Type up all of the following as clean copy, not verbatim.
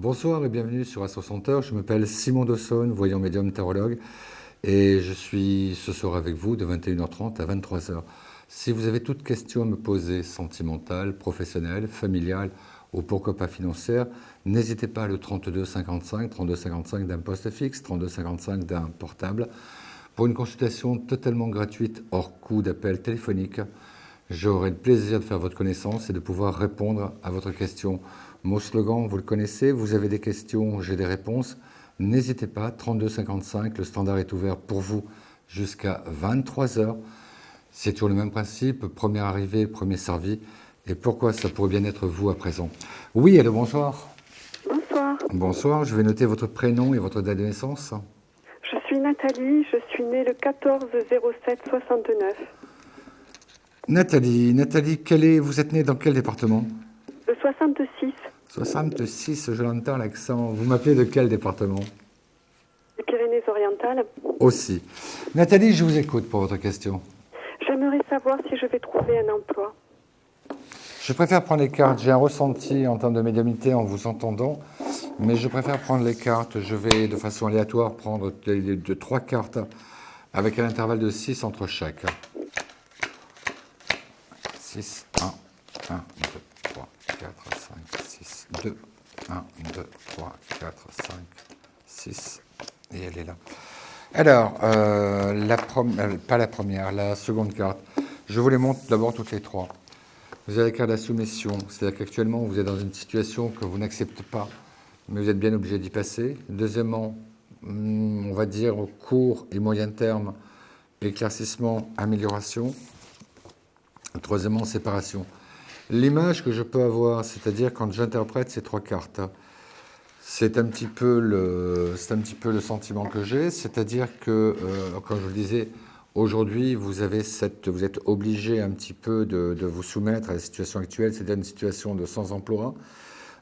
Bonsoir et bienvenue sur A60 Je m'appelle Simon Dawson, voyant médium tarologue, et je suis ce soir avec vous de 21h30 à 23h. Si vous avez toute question à me poser, sentimentale, professionnelle, familiale ou pourquoi pas financière, n'hésitez pas à le 32 55 d'un poste fixe, 32 55 d'un portable, pour une consultation totalement gratuite hors coût d'appel téléphonique. J'aurai le plaisir de faire votre connaissance et de pouvoir répondre à votre question. Mon slogan, vous le connaissez, vous avez des questions, j'ai des réponses. N'hésitez pas, 32 55, le standard est ouvert pour vous jusqu'à 23 heures. C'est toujours le même principe, premier arrivé, premier servi. Et pourquoi ça pourrait bien être vous à présent? Oui, allô, bonsoir. Bonsoir, Bonsoir, je vais noter votre prénom et votre date de naissance. je suis Nathalie, je suis née le 14-07-69. Nathalie, vous êtes née dans quel département? Le 66, 66, je l'entends l'accent. Vous m'appelez de quel département? les Pyrénées-Orientales. Aussi. Nathalie, je vous écoute pour votre question. J'aimerais savoir si je vais trouver un emploi. Je préfère prendre les cartes. J'ai un ressenti en termes de médiumnité en vous entendant, mais je préfère prendre les cartes. Je vais de façon aléatoire prendre de 3 cartes avec un intervalle de 6 entre chaque. 6, 1, 1, 2, 3, 4, 5, 6, 2, 1, 2, 3, 4, 5, 6, et elle est là. Alors, pas la première, la seconde carte. Je vous les montre d'abord toutes les trois. Vous avez la carte de la soumission, c'est-à-dire qu'actuellement vous êtes dans une situation que vous n'acceptez pas, mais vous êtes bien obligé d'y passer. Deuxièmement, on va dire au court et moyen terme, éclaircissement, amélioration. Troisièmement, séparation. L'image que je peux avoir, c'est-à-dire quand j'interprète ces trois cartes, c'est un petit peu le sentiment que j'ai, c'est-à-dire que, comme je vous le disais, aujourd'hui, vous êtes obligé un petit peu de vous soumettre à la situation actuelle, c'est-à-dire une situation de sans-emploi,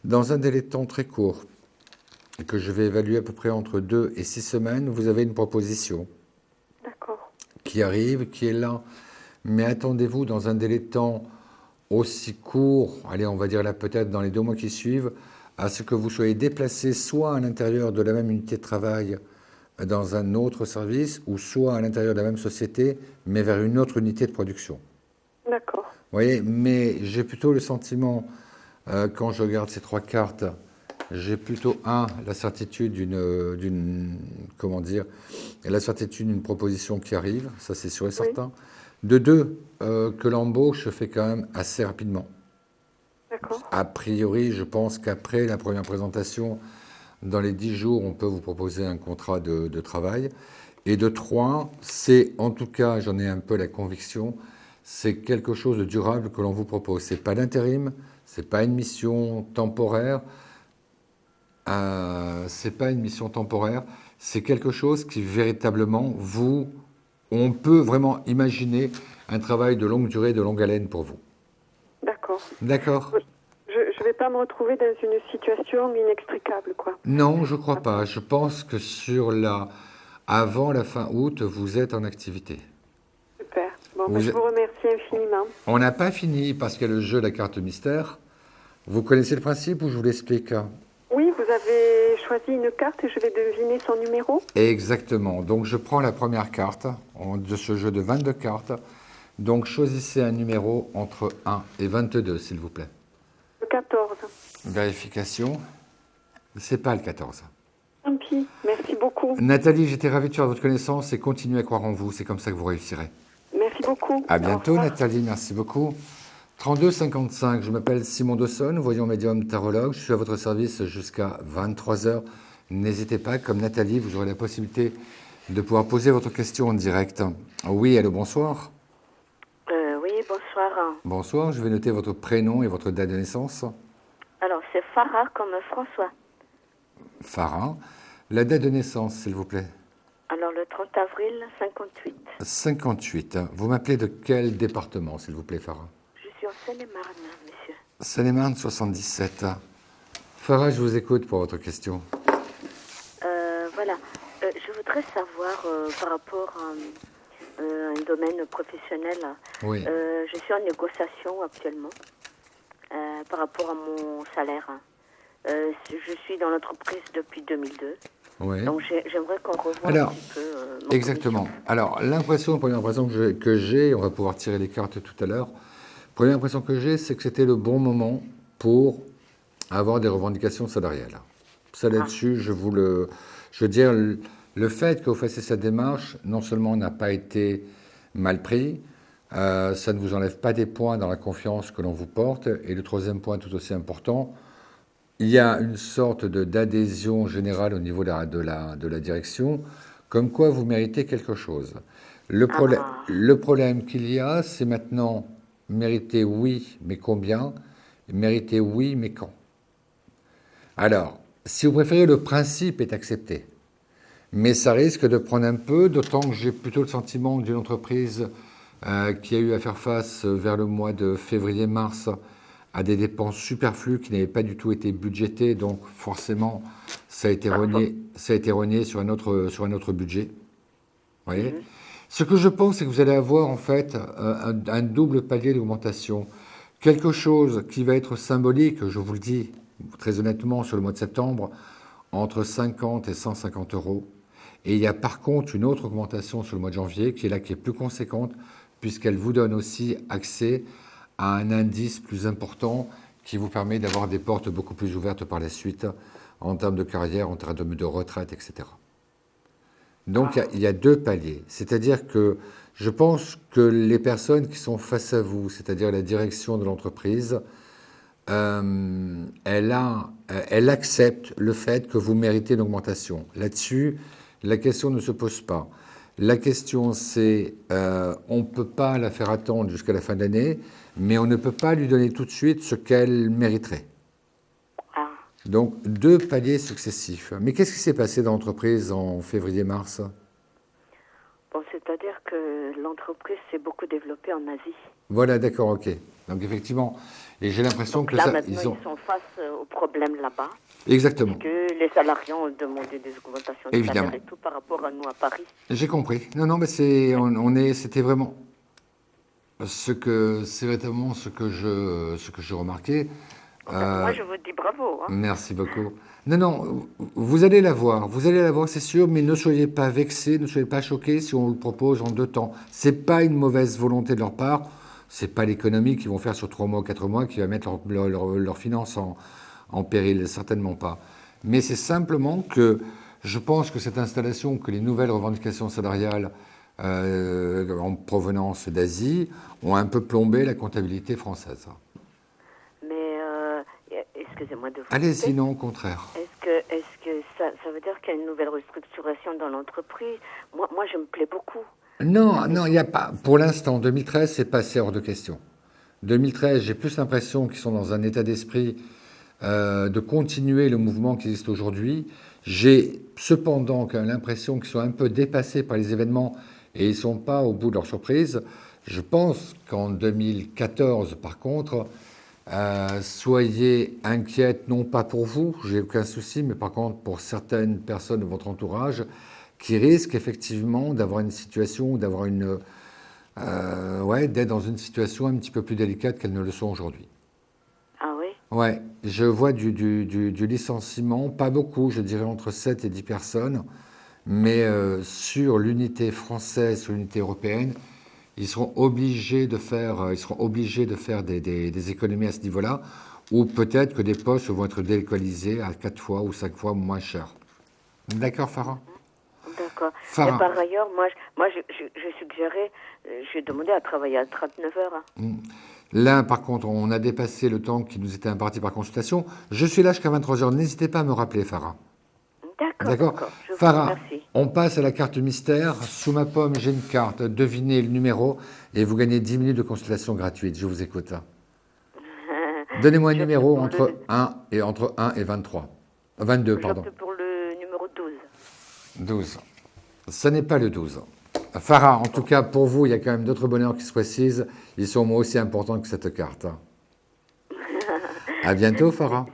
dans un délai de temps très court, que je vais évaluer à peu près entre 2 et 6 semaines. Vous avez une proposition D'accord. qui arrive, qui est là, mais attendez-vous dans un délai de temps aussi court, allez, on va dire là peut-être dans les 2 mois qui suivent, à ce que vous soyez déplacé soit à l'intérieur de la même unité de travail dans un autre service, ou soit à l'intérieur de la même société, mais vers une autre unité de production. D'accord. Vous voyez, mais j'ai plutôt le sentiment, quand je regarde ces 3 cartes, j'ai plutôt, la certitude la certitude d'une proposition qui arrive, ça c'est sûr et certain. De 2, que l'embauche se fait quand même assez rapidement. D'accord. A priori, je pense qu'après la première présentation, dans les 10 jours, on peut vous proposer un contrat de travail. Et de 3, c'est, en tout cas, j'en ai un peu la conviction, c'est quelque chose de durable que l'on vous propose. C'est pas l'intérim, c'est pas une mission temporaire, c'est quelque chose qui véritablement on peut vraiment imaginer un travail de longue durée, de longue haleine pour vous. D'accord. D'accord? Je ne vais pas me retrouver dans une situation inextricable, quoi. Non, je crois pas. Je pense que avant la fin août, vous êtes en activité. Super. Bon, Vous- je vous remercie infiniment. On n'a pas fini parce qu'il y a le jeu de la carte mystère. Vous connaissez le principe ou je vous l'explique? Oui, vous avez choisi une carte et je vais deviner son numéro. Exactement. Donc je prends la première carte de ce jeu de 22 cartes. Donc choisissez un numéro entre 1 et 22, s'il vous plaît. Le 14. Vérification. C'est pas le 14. Tant pis. Merci beaucoup. Nathalie, j'étais ravi de faire votre connaissance et continuez à croire en vous. C'est comme ça que vous réussirez. Merci beaucoup. À Au bientôt, revoir. Nathalie. Merci beaucoup. 32 55, je m'appelle Simon Dawson, voyant médium tarologue. Je suis à votre service jusqu'à 23 heures. N'hésitez pas, comme Nathalie, vous aurez la possibilité de pouvoir poser votre question en direct. Oui, allô, bonsoir. Oui, bonsoir. Bonsoir, je vais noter votre prénom et votre date de naissance. Alors, c'est Farah comme François. Farah. La date de naissance, s'il vous plaît. Alors, le 30 avril 58. 58. Vous m'appelez de quel département, s'il vous plaît, Farah? Je suis en Seine-et-Marne, monsieur. Seine-et-Marne, 77. Farah, je vous écoute pour votre question. Voilà. Je voudrais savoir, par rapport à un domaine professionnel, Oui. je suis en négociation actuellement par rapport à mon salaire. Je suis dans l'entreprise depuis 2002. Oui. Donc j'aimerais qu'on revoie Alors, un petit peu mon exactement. commission. Alors, première impression que j'ai, on va pouvoir tirer les cartes tout à l'heure. Première impression que j'ai, c'est que c'était le bon moment pour avoir des revendications salariales. Ça là-dessus, je veux dire, le fait que vous fassiez cette démarche, non seulement n'a pas été mal pris, ça ne vous enlève pas des points dans la confiance que l'on vous porte. Et le troisième point, tout aussi important, il y a une sorte d'adhésion générale au niveau de la direction, comme quoi vous méritez quelque chose. Le problème qu'il y a, c'est maintenant mériter oui, mais combien? Mériter oui, mais quand? Alors, si vous préférez, le principe est accepté. Mais ça risque de prendre un peu, d'autant que j'ai plutôt le sentiment d'une entreprise qui a eu à faire face vers le mois de février-mars à des dépenses superflues qui n'avaient pas du tout été budgétées, donc forcément ça a été rogné sur un autre budget. Vous voyez? Ce que je pense, c'est que vous allez avoir en fait un double palier d'augmentation. Quelque chose qui va être symbolique, je vous le dis très honnêtement, sur le mois de septembre, entre 50 et 150 euros. Et il y a par contre une autre augmentation sur le mois de janvier qui est plus conséquente, puisqu'elle vous donne aussi accès à un indice plus important qui vous permet d'avoir des portes beaucoup plus ouvertes par la suite en termes de carrière, en termes de retraite, etc. Donc il y a deux paliers. C'est-à-dire que je pense que les personnes qui sont face à vous, c'est-à-dire la direction de l'entreprise, elle accepte le fait que vous méritez une augmentation. Là-dessus, la question ne se pose pas. La question, c'est, on ne peut pas la faire attendre jusqu'à la fin de l'année, mais on ne peut pas lui donner tout de suite ce qu'elle mériterait. Donc, deux paliers successifs. Mais qu'est-ce qui s'est passé dans l'entreprise en février-mars? Bon, c'est-à-dire que l'entreprise s'est beaucoup développée en Asie. Voilà, d'accord, ok. Donc, effectivement, et j'ai l'impression que là, ça... maintenant, ils sont face au problème là-bas. Exactement. Parce que les salariés ont demandé des augmentations de salaire et tout par rapport à nous à Paris. J'ai compris. Non, mais c'était vraiment ce que je remarquais. Moi, je vous dis bravo. Hein. Merci beaucoup. Non, vous allez la voir, c'est sûr, mais ne soyez pas vexés, ne soyez pas choqués si on vous le propose en 2 temps. C'est pas une mauvaise volonté de leur part, c'est pas l'économie qu'ils vont faire sur 3 mois, 4 mois qui va mettre leurs finances en péril, certainement pas. Mais c'est simplement que je pense que cette installation, que les nouvelles revendications salariales en provenance d'Asie ont un peu plombé la comptabilité française. Excusez-moi de vous Allez-y, couper. non, au contraire. Est-ce que ça veut dire qu'il y a une nouvelle restructuration dans l'entreprise? Moi, je me plais beaucoup. Non, il n'y a pas. Pour l'instant, 2013, c'est passé hors de question. 2013, j'ai plus l'impression qu'ils sont dans un état d'esprit de continuer le mouvement qui existe aujourd'hui. J'ai cependant l'impression qu'ils sont un peu dépassés par les événements et ils ne sont pas au bout de leur surprise. Je pense qu'en 2014, par contre, soyez inquiète, non pas pour vous, j'ai aucun souci, mais par contre pour certaines personnes de votre entourage qui risquent effectivement d'avoir une situation, d'être dans une situation un petit peu plus délicate qu'elles ne le sont aujourd'hui. Ah oui? Ouais, je vois du licenciement, pas beaucoup, je dirais entre 7 et 10 personnes, mais sur l'unité française, sur l'unité européenne, ils seront obligés de faire des économies à ce niveau-là, ou peut-être que des postes vont être délocalisés à 4 fois ou 5 fois moins cher. D'accord, Farah? D'accord. Farah. Et par ailleurs, moi je suggérais, j'ai demandé à travailler à 39 heures. Là, par contre, on a dépassé le temps qui nous était imparti par consultation. Je suis là jusqu'à 23h. N'hésitez pas à me rappeler, Farah. D'accord. Farah, on passe à la carte mystère. Sous ma pomme, j'ai une carte. Devinez le numéro et vous gagnez 10 minutes de consultation gratuite. Je vous écoute. Donnez-moi un numéro entre 1 et 23. 22, pardon. J'opte pour le numéro 12. 12. Ce n'est pas le 12. Farah, en tout cas, pour vous, il y a quand même d'autres bonheurs qui se précisent. Ils sont moi aussi importants que cette carte. À bientôt, Farah.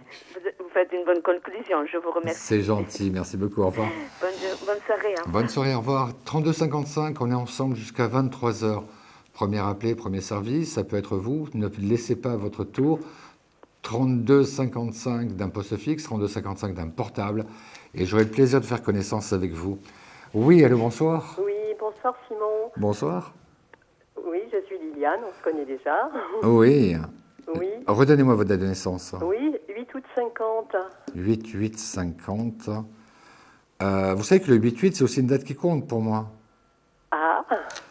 Vous faites une bonne conclusion, je vous remercie. C'est gentil, merci beaucoup, au revoir. Bonne soirée. Hein. Bonne soirée, au revoir. 32,55, on est ensemble jusqu'à 23h. Premier appelé, premier service, ça peut être vous. Ne laissez pas votre tour. 3255 d'un poste fixe, 3255 d'un portable, et j'aurai le plaisir de faire connaissance avec vous. Oui, allô, bonsoir. Oui, bonsoir Simon. Bonsoir. Oui, je suis Liliane, on se connaît déjà. Oui. Oui. Redonnez-moi votre date de naissance. Oui, 8 août 50. 8-8-50. Vous savez que le 8-8, c'est aussi une date qui compte pour moi. Ah,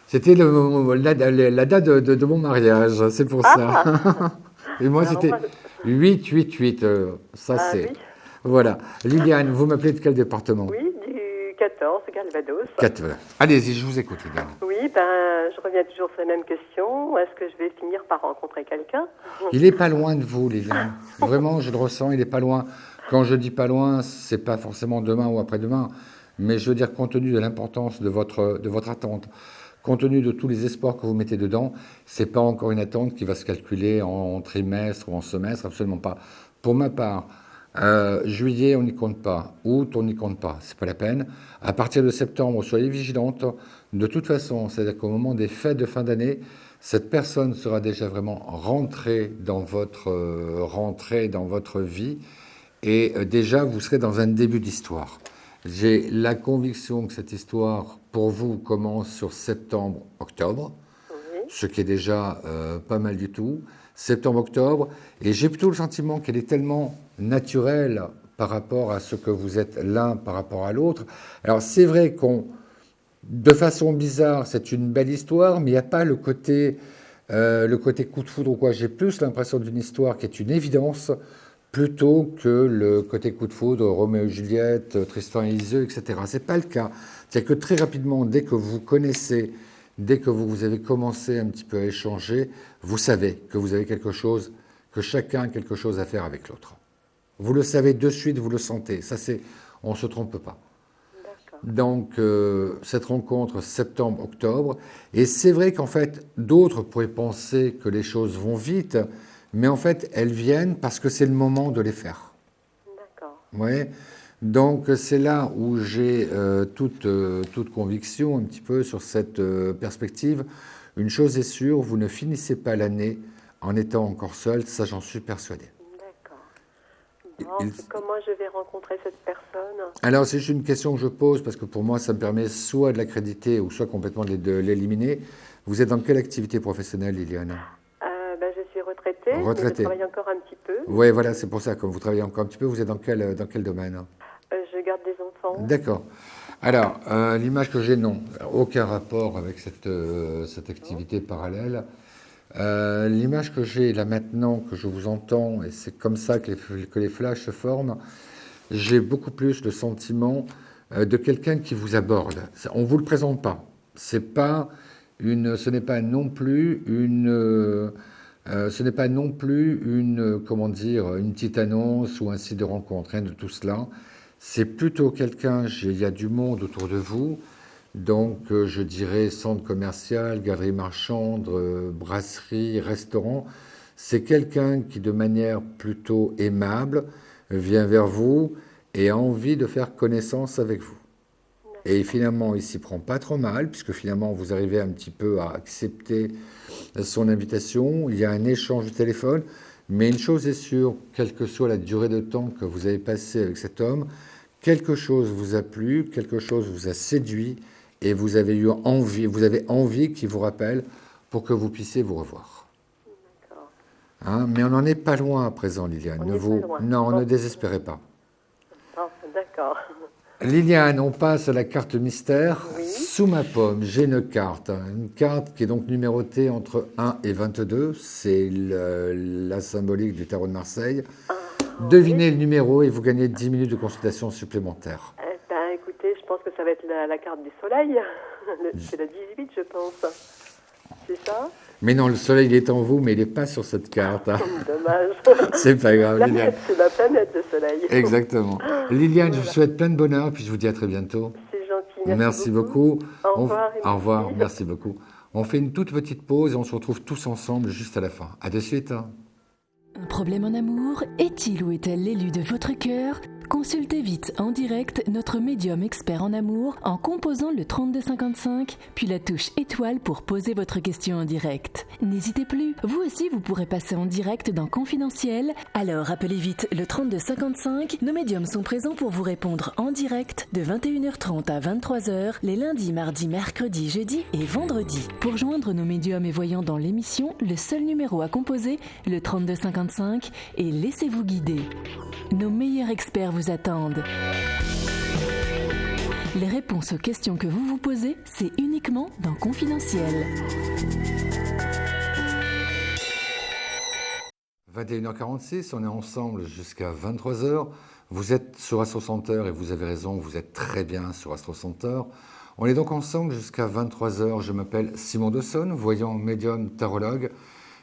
C'était la date de mon mariage, c'est pour ça. Et moi, Alors, c'était moi, 8-8-8. Ça, Ah, c'est... oui. Voilà. Liliane, vous m'appelez de quel département? oui, du 14, Calvados. Allez-y, je vous écoute, Liliane. Oui, je reviens toujours sur la même question. Est-ce que je vais finir par rencontrer quelqu'un? Il n'est pas loin de vous, Liliane. Vraiment, je le ressens, il n'est pas loin. Quand je dis pas loin, c'est pas forcément demain ou après-demain, mais je veux dire, compte tenu de l'importance de votre attente, compte tenu de tous les espoirs que vous mettez dedans, c'est pas encore une attente qui va se calculer en trimestre ou en semestre, absolument pas. Pour ma part, juillet, on n'y compte pas. Août, on n'y compte pas. C'est pas la peine. À partir de septembre, soyez vigilante. De toute façon, c'est-à-dire qu'au moment des fêtes de fin d'année, cette personne sera déjà vraiment rentrée dans votre vie et déjà, vous serez dans un début d'histoire. J'ai la conviction que cette histoire, pour vous, commence sur septembre-octobre, Oui. ce qui est déjà pas mal du tout. Septembre-octobre, et j'ai plutôt le sentiment qu'elle est tellement naturelle par rapport à ce que vous êtes l'un par rapport à l'autre. Alors c'est vrai de façon bizarre, c'est une belle histoire, mais il n'y a pas le côté coup de foudre ou quoi. J'ai plus l'impression d'une histoire qui est une évidence plutôt que le côté coup de foudre, Roméo et Juliette, Tristan et Iseult, etc. C'est pas le cas. C'est que très rapidement, dès que vous connaissez, dès que vous avez commencé un petit peu à échanger, vous savez que vous avez quelque chose, que chacun a quelque chose à faire avec l'autre. Vous le savez de suite, vous le sentez. Ça, on ne se trompe pas. D'accord. Donc, cette rencontre septembre-octobre. Et c'est vrai qu'en fait, d'autres pourraient penser que les choses vont vite, mais en fait, elles viennent parce que c'est le moment de les faire. D'accord. Ouais. Donc, c'est là où j'ai toute conviction un petit peu sur cette perspective. Une chose est sûre, vous ne finissez pas l'année en étant encore seul, ça j'en suis persuadé. D'accord. Bon, comment je vais rencontrer cette personne? Alors, c'est juste une question que je pose, parce que pour moi, ça me permet soit de l'accréditer ou soit complètement de l'éliminer. Vous êtes dans quelle activité professionnelle, Liliane? Je suis retraitée, mais je travaille encore un petit peu. Oui, voilà, c'est pour ça. Comme vous travaillez encore un petit peu, vous êtes dans quel domaine? Je garde des enfants. D'accord. Alors, l'image que j'ai, non. Aucun rapport avec cette activité parallèle. L'image que j'ai là maintenant, que je vous entends, et c'est comme ça que les flashs se forment, j'ai beaucoup plus le sentiment de quelqu'un qui vous aborde. On ne vous le présente pas. Ce n'est pas non plus comment dire, une petite annonce ou un site de rencontre, rien de tout cela. C'est plutôt quelqu'un, il y a du monde autour de vous, donc je dirais centre commercial, galerie marchande, brasserie, restaurant. C'est quelqu'un qui, de manière plutôt aimable, vient vers vous et a envie de faire connaissance avec vous. Et finalement, il s'y prend pas trop mal, puisque finalement, vous arrivez un petit peu à accepter son invitation. Il y a un échange de téléphone, mais une chose est sûre, quelle que soit la durée de temps que vous avez passé avec cet homme, quelque chose vous a plu, quelque chose vous a séduit, et vous avez envie qu'il vous rappelle pour que vous puissiez vous revoir. D'accord. Hein, mais on n'en est pas loin à présent, Liliane. Non, ne désespérez pas. Oh, d'accord. Liliane, on passe à la carte mystère. Oui. Sous ma pomme, j'ai une carte qui est donc numérotée entre 1 et 22. C'est la symbolique du tarot de Marseille. Devinez le numéro et vous gagnez 10 minutes de consultation supplémentaire. Écoutez, je pense que ça va être la carte du soleil. C'est la 18, je pense. C'est ça? Mais non, le soleil, il est en vous, mais il n'est pas sur cette carte. Hein. Dommage. C'est pas grave, Liliane. C'est la planète, le soleil. Exactement. Liliane, je vous souhaite plein de bonheur, puis je vous dis à très bientôt. C'est gentil. Merci beaucoup. Au revoir. Au revoir, merci beaucoup. On fait une toute petite pause et on se retrouve tous ensemble juste à la fin. À de suite. Un problème en amour? Est-il ou est-elle l'élu de votre cœur? Consultez vite en direct notre médium expert en amour en composant le 3255, puis la touche étoile pour poser votre question en direct. N'hésitez plus, vous aussi vous pourrez passer en direct dans Confidentiel. Alors appelez vite le 3255, nos médiums sont présents pour vous répondre en direct de 21h30 à 23h les lundis, mardis, mercredis, jeudis et vendredis. Pour joindre nos médiums et voyants dans l'émission, le seul numéro à composer, le 3255, et laissez-vous guider. Nos meilleurs experts vous attendent. Les réponses aux questions que vous vous posez, c'est uniquement dans Confidentiel. 21h46, on est ensemble jusqu'à 23h. Vous êtes sur Astro Center et vous avez raison, vous êtes très bien sur Astro Center. On est donc ensemble jusqu'à 23h. Je m'appelle Simon Dawson, voyant médium tarologue,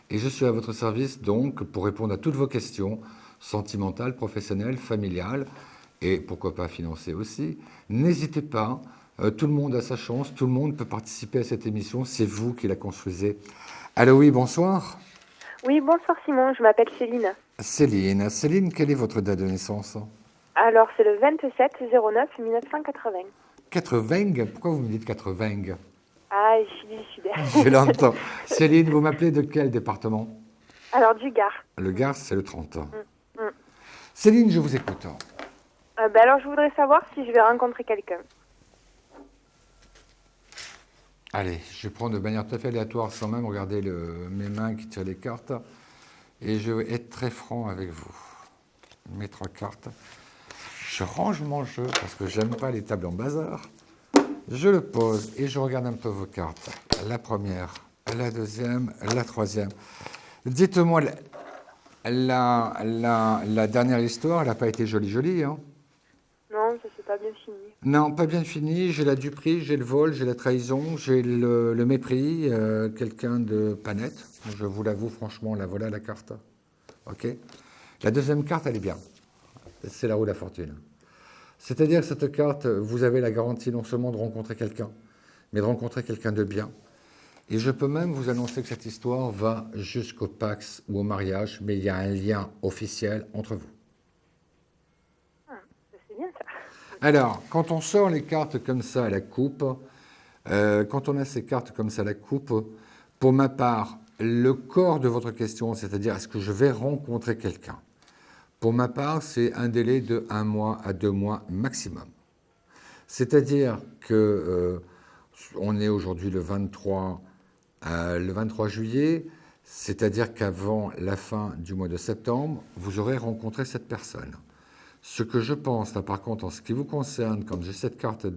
et je suis à votre service donc pour répondre à toutes vos questions sentimentales, professionnelles, familiales et pourquoi pas financières aussi. N'hésitez pas, tout le monde a sa chance, tout le monde peut participer à cette émission, c'est vous qui la construisez. Allô, oui, bonsoir. Oui, bonsoir Simon, je m'appelle Céline. Céline, quelle est votre date de naissance? Alors, c'est le 27-09-1980. 80? Pourquoi vous me dites 80? Ah, je suis du Sud. Je l'entends. Céline, vous m'appelez de quel département? Alors, du Gard. Le Gard, c'est le 30. Céline, je vous écoute. Alors, je voudrais savoir si je vais rencontrer quelqu'un. Allez, je vais prendre de manière tout à fait aléatoire, sans même regarder mes mains qui tirent les cartes. Et je vais être très franc avec vous. Mes 3 cartes. Je range mon jeu parce que j'aime pas les tables en bazar. Je le pose et je regarde un peu vos cartes. La première, la deuxième, la troisième. Dites-moi, la dernière histoire, elle n'a pas été jolie, hein? Non, ça s'est pas bien fini. Non, pas bien fini. J'ai la duperie, j'ai le vol, j'ai la trahison, j'ai le mépris, quelqu'un de pas net. Je vous l'avoue franchement, la voilà la carte. Ok. La deuxième carte, elle est bien. C'est la roue de la fortune. C'est-à-dire que cette carte, vous avez la garantie non seulement de rencontrer quelqu'un, mais de rencontrer quelqu'un de bien. Et je peux même vous annoncer que cette histoire va jusqu'au Pax ou au mariage, mais il y a un lien officiel entre vous. C'est bien ça. Alors, quand on sort les cartes comme ça à la coupe, quand on a ces cartes comme ça à la coupe, pour ma part, le corps de votre question, c'est-à-dire est-ce que je vais rencontrer quelqu'un? Pour ma part, c'est un délai de 1 mois à 2 mois maximum. C'est-à-dire que on est aujourd'hui le 23 juillet, c'est-à-dire qu'avant la fin du mois de septembre, vous aurez rencontré cette personne. Ce que je pense, là, par contre, en ce qui vous concerne, comme j'ai cette carte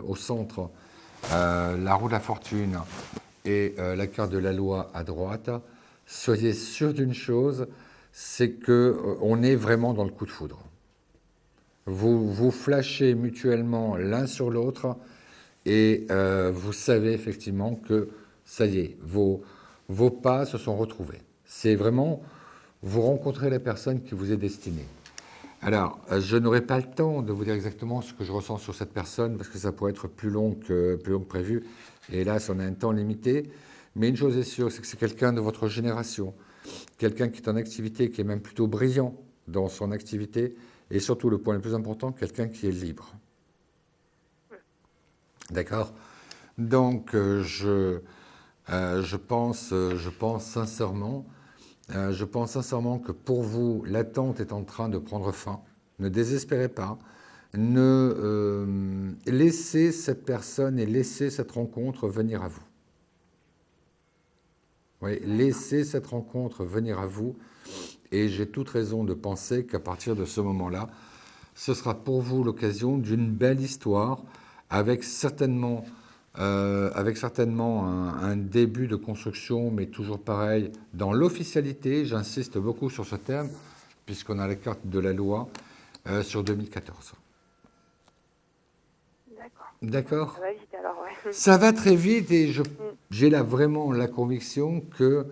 au centre, la roue de la fortune et la carte de la loi à droite, soyez sûr d'une chose, c'est qu'on est vraiment dans le coup de foudre. Vous flashez mutuellement l'un sur l'autre et vous savez effectivement que ça y est, vos pas se sont retrouvés. C'est vraiment, vous rencontrez la personne qui vous est destinée. Alors, je n'aurai pas le temps de vous dire exactement ce que je ressens sur cette personne, parce que ça pourrait être plus long que prévu. Et hélas, on a un temps limité. Mais une chose est sûre, c'est que c'est quelqu'un de votre génération, quelqu'un qui est en activité, qui est même plutôt brillant dans son activité, et surtout, le point le plus important, quelqu'un qui est libre. D'accord? Donc, je pense sincèrement que pour vous, l'attente est en train de prendre fin. Ne désespérez pas. Laissez cette personne et laissez cette rencontre venir à vous. Oui, laissez cette rencontre venir à vous. Et j'ai toute raison de penser qu'à partir de ce moment-là, ce sera pour vous l'occasion d'une belle histoire avec certainement un début de construction, mais toujours pareil, dans l'officialité, j'insiste beaucoup sur ce terme, puisqu'on a la carte de la loi sur 2014. D'accord. Ça va vite alors, ouais. Ça va très vite et j'ai là vraiment la conviction que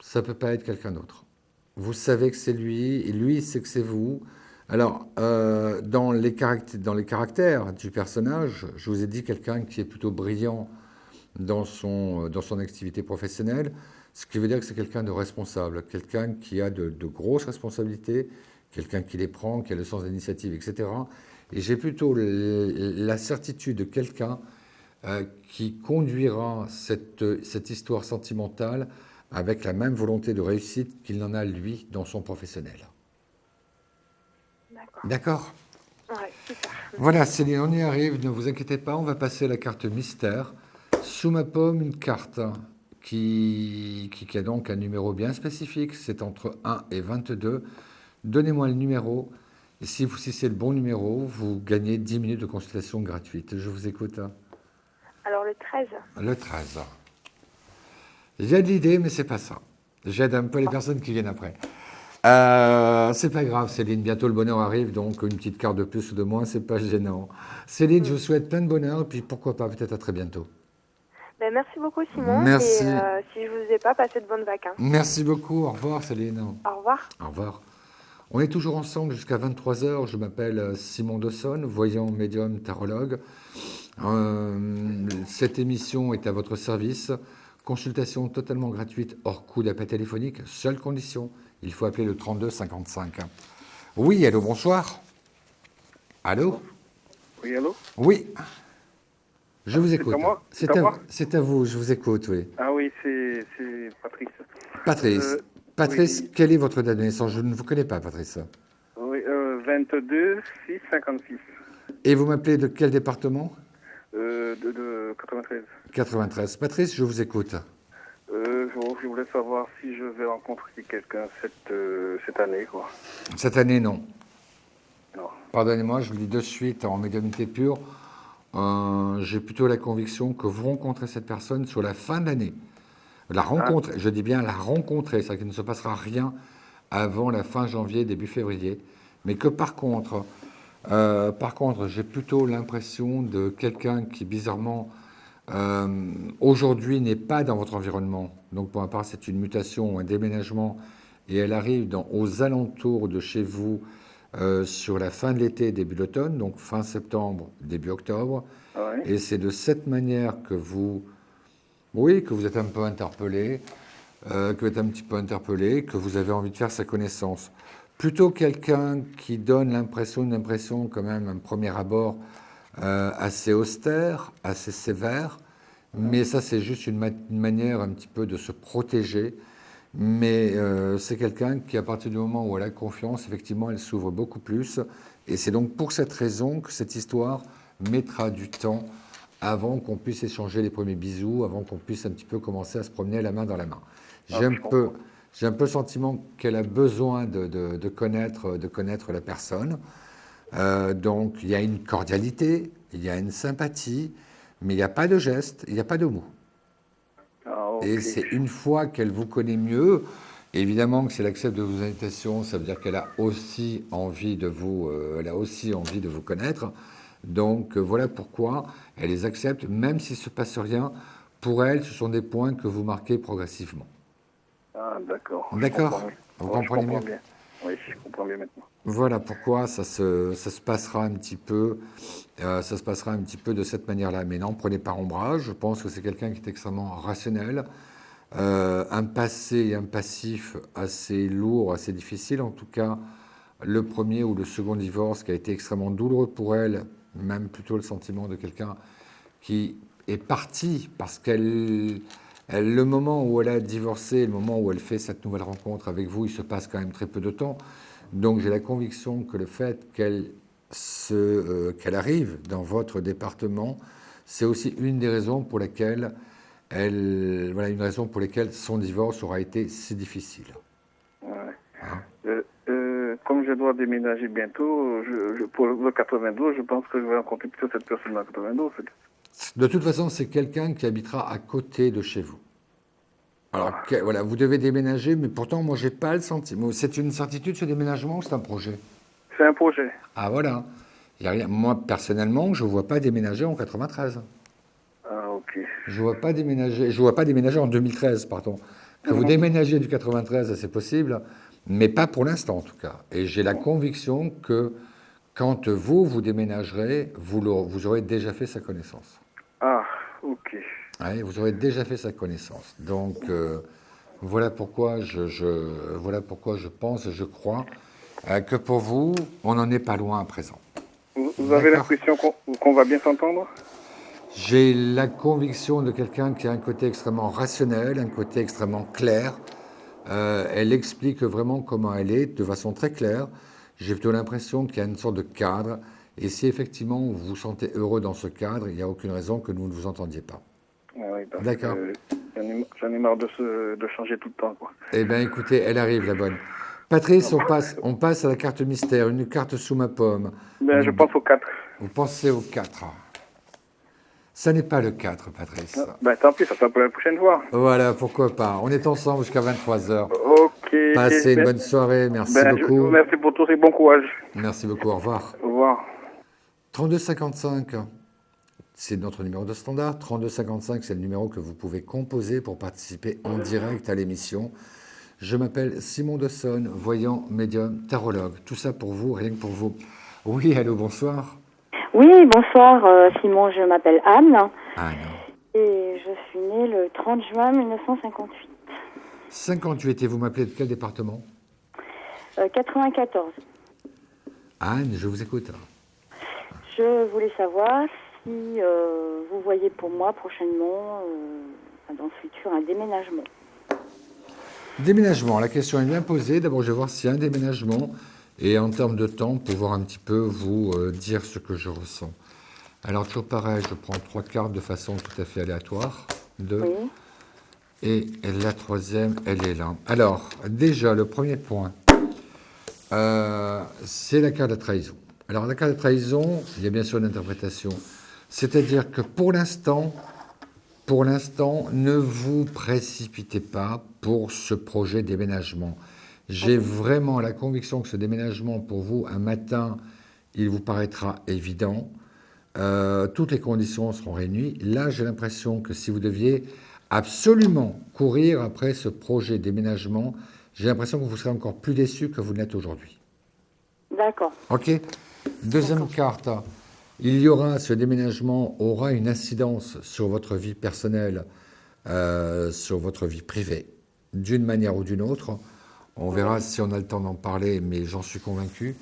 ça ne peut pas être quelqu'un d'autre. Vous savez que c'est lui, et lui sait que c'est vous. Alors, dans les caractères du personnage, je vous ai dit quelqu'un qui est plutôt brillant dans son activité professionnelle, ce qui veut dire que c'est quelqu'un de responsable, quelqu'un qui a de grosses responsabilités, quelqu'un qui les prend, qui a le sens d'initiative, etc. Et j'ai plutôt la certitude de quelqu'un qui conduira cette histoire sentimentale avec la même volonté de réussite qu'il en a, lui, dans son professionnel. D'accord. D'accord ? Ouais, super. Voilà, Céline, on y arrive, ne vous inquiétez pas, on va passer à la carte mystère. Sous ma paume, une carte qui a donc un numéro bien spécifique, c'est entre 1 et 22. Donnez-moi le numéro, et si c'est le bon numéro, vous gagnez 10 minutes de consultation gratuite. Je vous écoute. Alors le 13. Le 13. J'ai de l'idée, mais c'est pas ça. J'aide un peu les personnes qui viennent après. C'est pas grave, Céline. Bientôt le bonheur arrive, donc une petite carte de plus ou de moins, c'est pas gênant. Céline, je vous souhaite plein de bonheur, et puis pourquoi pas, peut-être à très bientôt. Ben, merci beaucoup Simon. Merci. Et si je vous ai pas, passé de bonnes vacances. Merci beaucoup. Au revoir, Céline. Au revoir. Au revoir. On est toujours ensemble jusqu'à 23h. Je m'appelle Simon Dessonne, voyant médium tarologue. Cette émission est à votre service. Consultation totalement gratuite, hors coût d'appel téléphonique. Seule condition, il faut appeler le 32 55. Oui, allô, bonsoir. Allô ? Oui, allô? Oui. Je vous écoute. C'est à moi? C'est à vous, je vous écoute, oui. Ah oui, c'est Patrice. Patrice, oui. quelle est votre date de naissance? Je ne vous connais pas, Patrice. Oui, 22 6 56. Et vous m'appelez de quel département? De 93. 93. Patrice, je vous écoute. Je voulais savoir si je vais rencontrer quelqu'un cette année, quoi. Cette année, non. Non. Pardonnez-moi, je vous le dis de suite en médiumnité pure. J'ai plutôt la conviction que vous rencontrez cette personne sur la fin de l'année. La rencontre, je dis bien la rencontrer, c'est-à-dire qu'il ne se passera rien avant la fin janvier, début février. Mais que par contre, j'ai plutôt l'impression de quelqu'un qui, bizarrement, aujourd'hui n'est pas dans votre environnement. Donc, pour ma part, c'est une mutation ou un déménagement, et elle arrive aux alentours de chez vous sur la fin de l'été, début d'automne, donc fin septembre, début octobre. Ouais. Et c'est de cette manière que vous êtes un peu interpellé, que vous avez envie de faire sa connaissance. Plutôt quelqu'un qui donne une impression quand même, un premier abord, assez austère, assez sévère, mais ça c'est juste une manière un petit peu de se protéger. Mais c'est quelqu'un qui, à partir du moment où elle a confiance, effectivement, elle s'ouvre beaucoup plus. Et c'est donc pour cette raison que cette histoire mettra du temps avant qu'on puisse échanger les premiers bisous, avant qu'on puisse un petit peu commencer à se promener la main dans la main. J'ai un peu le sentiment qu'elle a besoin de connaître la personne. Donc il y a une cordialité, il y a une sympathie, mais il n'y a pas de geste, il n'y a pas de mots. Ah, okay. Et c'est une fois qu'elle vous connaît mieux, évidemment que si elle accepte de vos invitations, ça veut dire qu'elle a aussi envie de vous, connaître. Donc voilà pourquoi elle les accepte, même s'il ne se passe rien. Pour elle, ce sont des points que vous marquez progressivement. Ah, d'accord. D'accord. Vous comprenez mieux. Bien. Oui, je comprends bien maintenant. Voilà pourquoi ça se passera un petit peu. Ça se passera un petit peu de cette manière-là. Mais non, prenez pas ombrage. Je pense que c'est quelqu'un qui est extrêmement rationnel, un passé et un passif assez lourd, assez difficile. En tout cas, le premier ou le second divorce qui a été extrêmement douloureux pour elle, même plutôt le sentiment de quelqu'un qui est parti parce le moment où elle a divorcé, le moment où elle fait cette nouvelle rencontre avec vous, il se passe quand même très peu de temps. Donc j'ai la conviction que le fait qu'elle arrive dans votre département, c'est aussi une des raisons pour lesquelles son divorce aura été si difficile. Ouais. Hein? Comme je dois déménager bientôt, pour le 92, je pense que je vais rencontrer plutôt cette personne dans le 92. De toute façon, c'est quelqu'un qui habitera à côté de chez vous. Alors, voilà, vous devez déménager, mais pourtant, moi, j'ai pas le sentiment. C'est une certitude, ce déménagement, ou c'est un projet? C'est un projet. Ah, voilà. Il y a rien. Moi, personnellement, je ne vois pas déménager en 93. Ah, ok. Je ne vois pas déménager en 2013, pardon. Que vous déménagiez du 93, c'est possible, mais pas pour l'instant, en tout cas. Et j'ai la conviction que quand vous déménagerez, vous aurez déjà fait sa connaissance. Ah, ok. Ouais, vous aurez déjà fait sa connaissance. Donc, voilà pourquoi je pense et je crois que pour vous, on n'en est pas loin à présent. Vous avez D'accord. l'impression qu'on va bien s'entendre? J'ai la conviction de quelqu'un qui a un côté extrêmement rationnel, un côté extrêmement clair. Elle explique vraiment comment elle est de façon très claire. J'ai plutôt l'impression qu'il y a une sorte de cadre. Et si effectivement vous vous sentez heureux dans ce cadre, il n'y a aucune raison que vous ne vous entendiez pas. Ah oui, parce D'accord. que j'en ai marre de changer tout le temps, quoi. Eh bien, écoutez, elle arrive, la bonne. Patrice, on passe à la carte mystère, une carte sous ma pomme. Ben, je pense aux 4. Vous pensez au 4. Ça n'est pas le 4, Patrice. Ben, tant pis, ça sera pour la prochaine fois. Voilà, pourquoi pas. On est ensemble jusqu'à 23h. Ok. Passez une Ben, bonne soirée, merci ben, je vous beaucoup. remercie pour tout et bon courage. Merci beaucoup, au revoir. Au revoir. 3255, c'est notre numéro de standard. 3255, c'est le numéro que vous pouvez composer pour participer en direct à l'émission. Je m'appelle Simon Dessonne, voyant, médium, tarologue. Tout ça pour vous, rien que pour vous. Oui, allô, bonsoir. Oui, bonsoir Simon, je m'appelle Anne Ah non. et je suis née le 30 juin 1958. 58, et vous m'appelez de quel département? 94. Anne, je vous écoute. Je voulais savoir si vous voyez pour moi prochainement, dans le futur, un déménagement. Déménagement, la question est bien posée. D'abord, je vais voir s'il y a un déménagement et en termes de temps, pouvoir un petit peu vous dire ce que je ressens. Alors, toujours pareil, je prends 3 cartes de façon tout à fait aléatoire. 2. Oui. Et la troisième, elle est là. Alors, déjà, le premier point, c'est la carte de trahison. Alors, la carte de trahison, il y a bien sûr une interprétation. C'est-à-dire que pour l'instant, ne vous précipitez pas pour ce projet déménagement. J'ai vraiment la conviction que ce déménagement, pour vous, un matin, il vous paraîtra évident. Toutes les conditions seront réunies. Là, j'ai l'impression que si vous deviez absolument courir après ce projet déménagement, j'ai l'impression que vous serez encore plus déçu que vous ne l'êtes aujourd'hui. D'accord. OK. Deuxième carte. Ce déménagement aura une incidence sur votre vie personnelle, sur votre vie privée, d'une manière ou d'une autre. On verra si on a le temps d'en parler, mais j'en suis convaincu.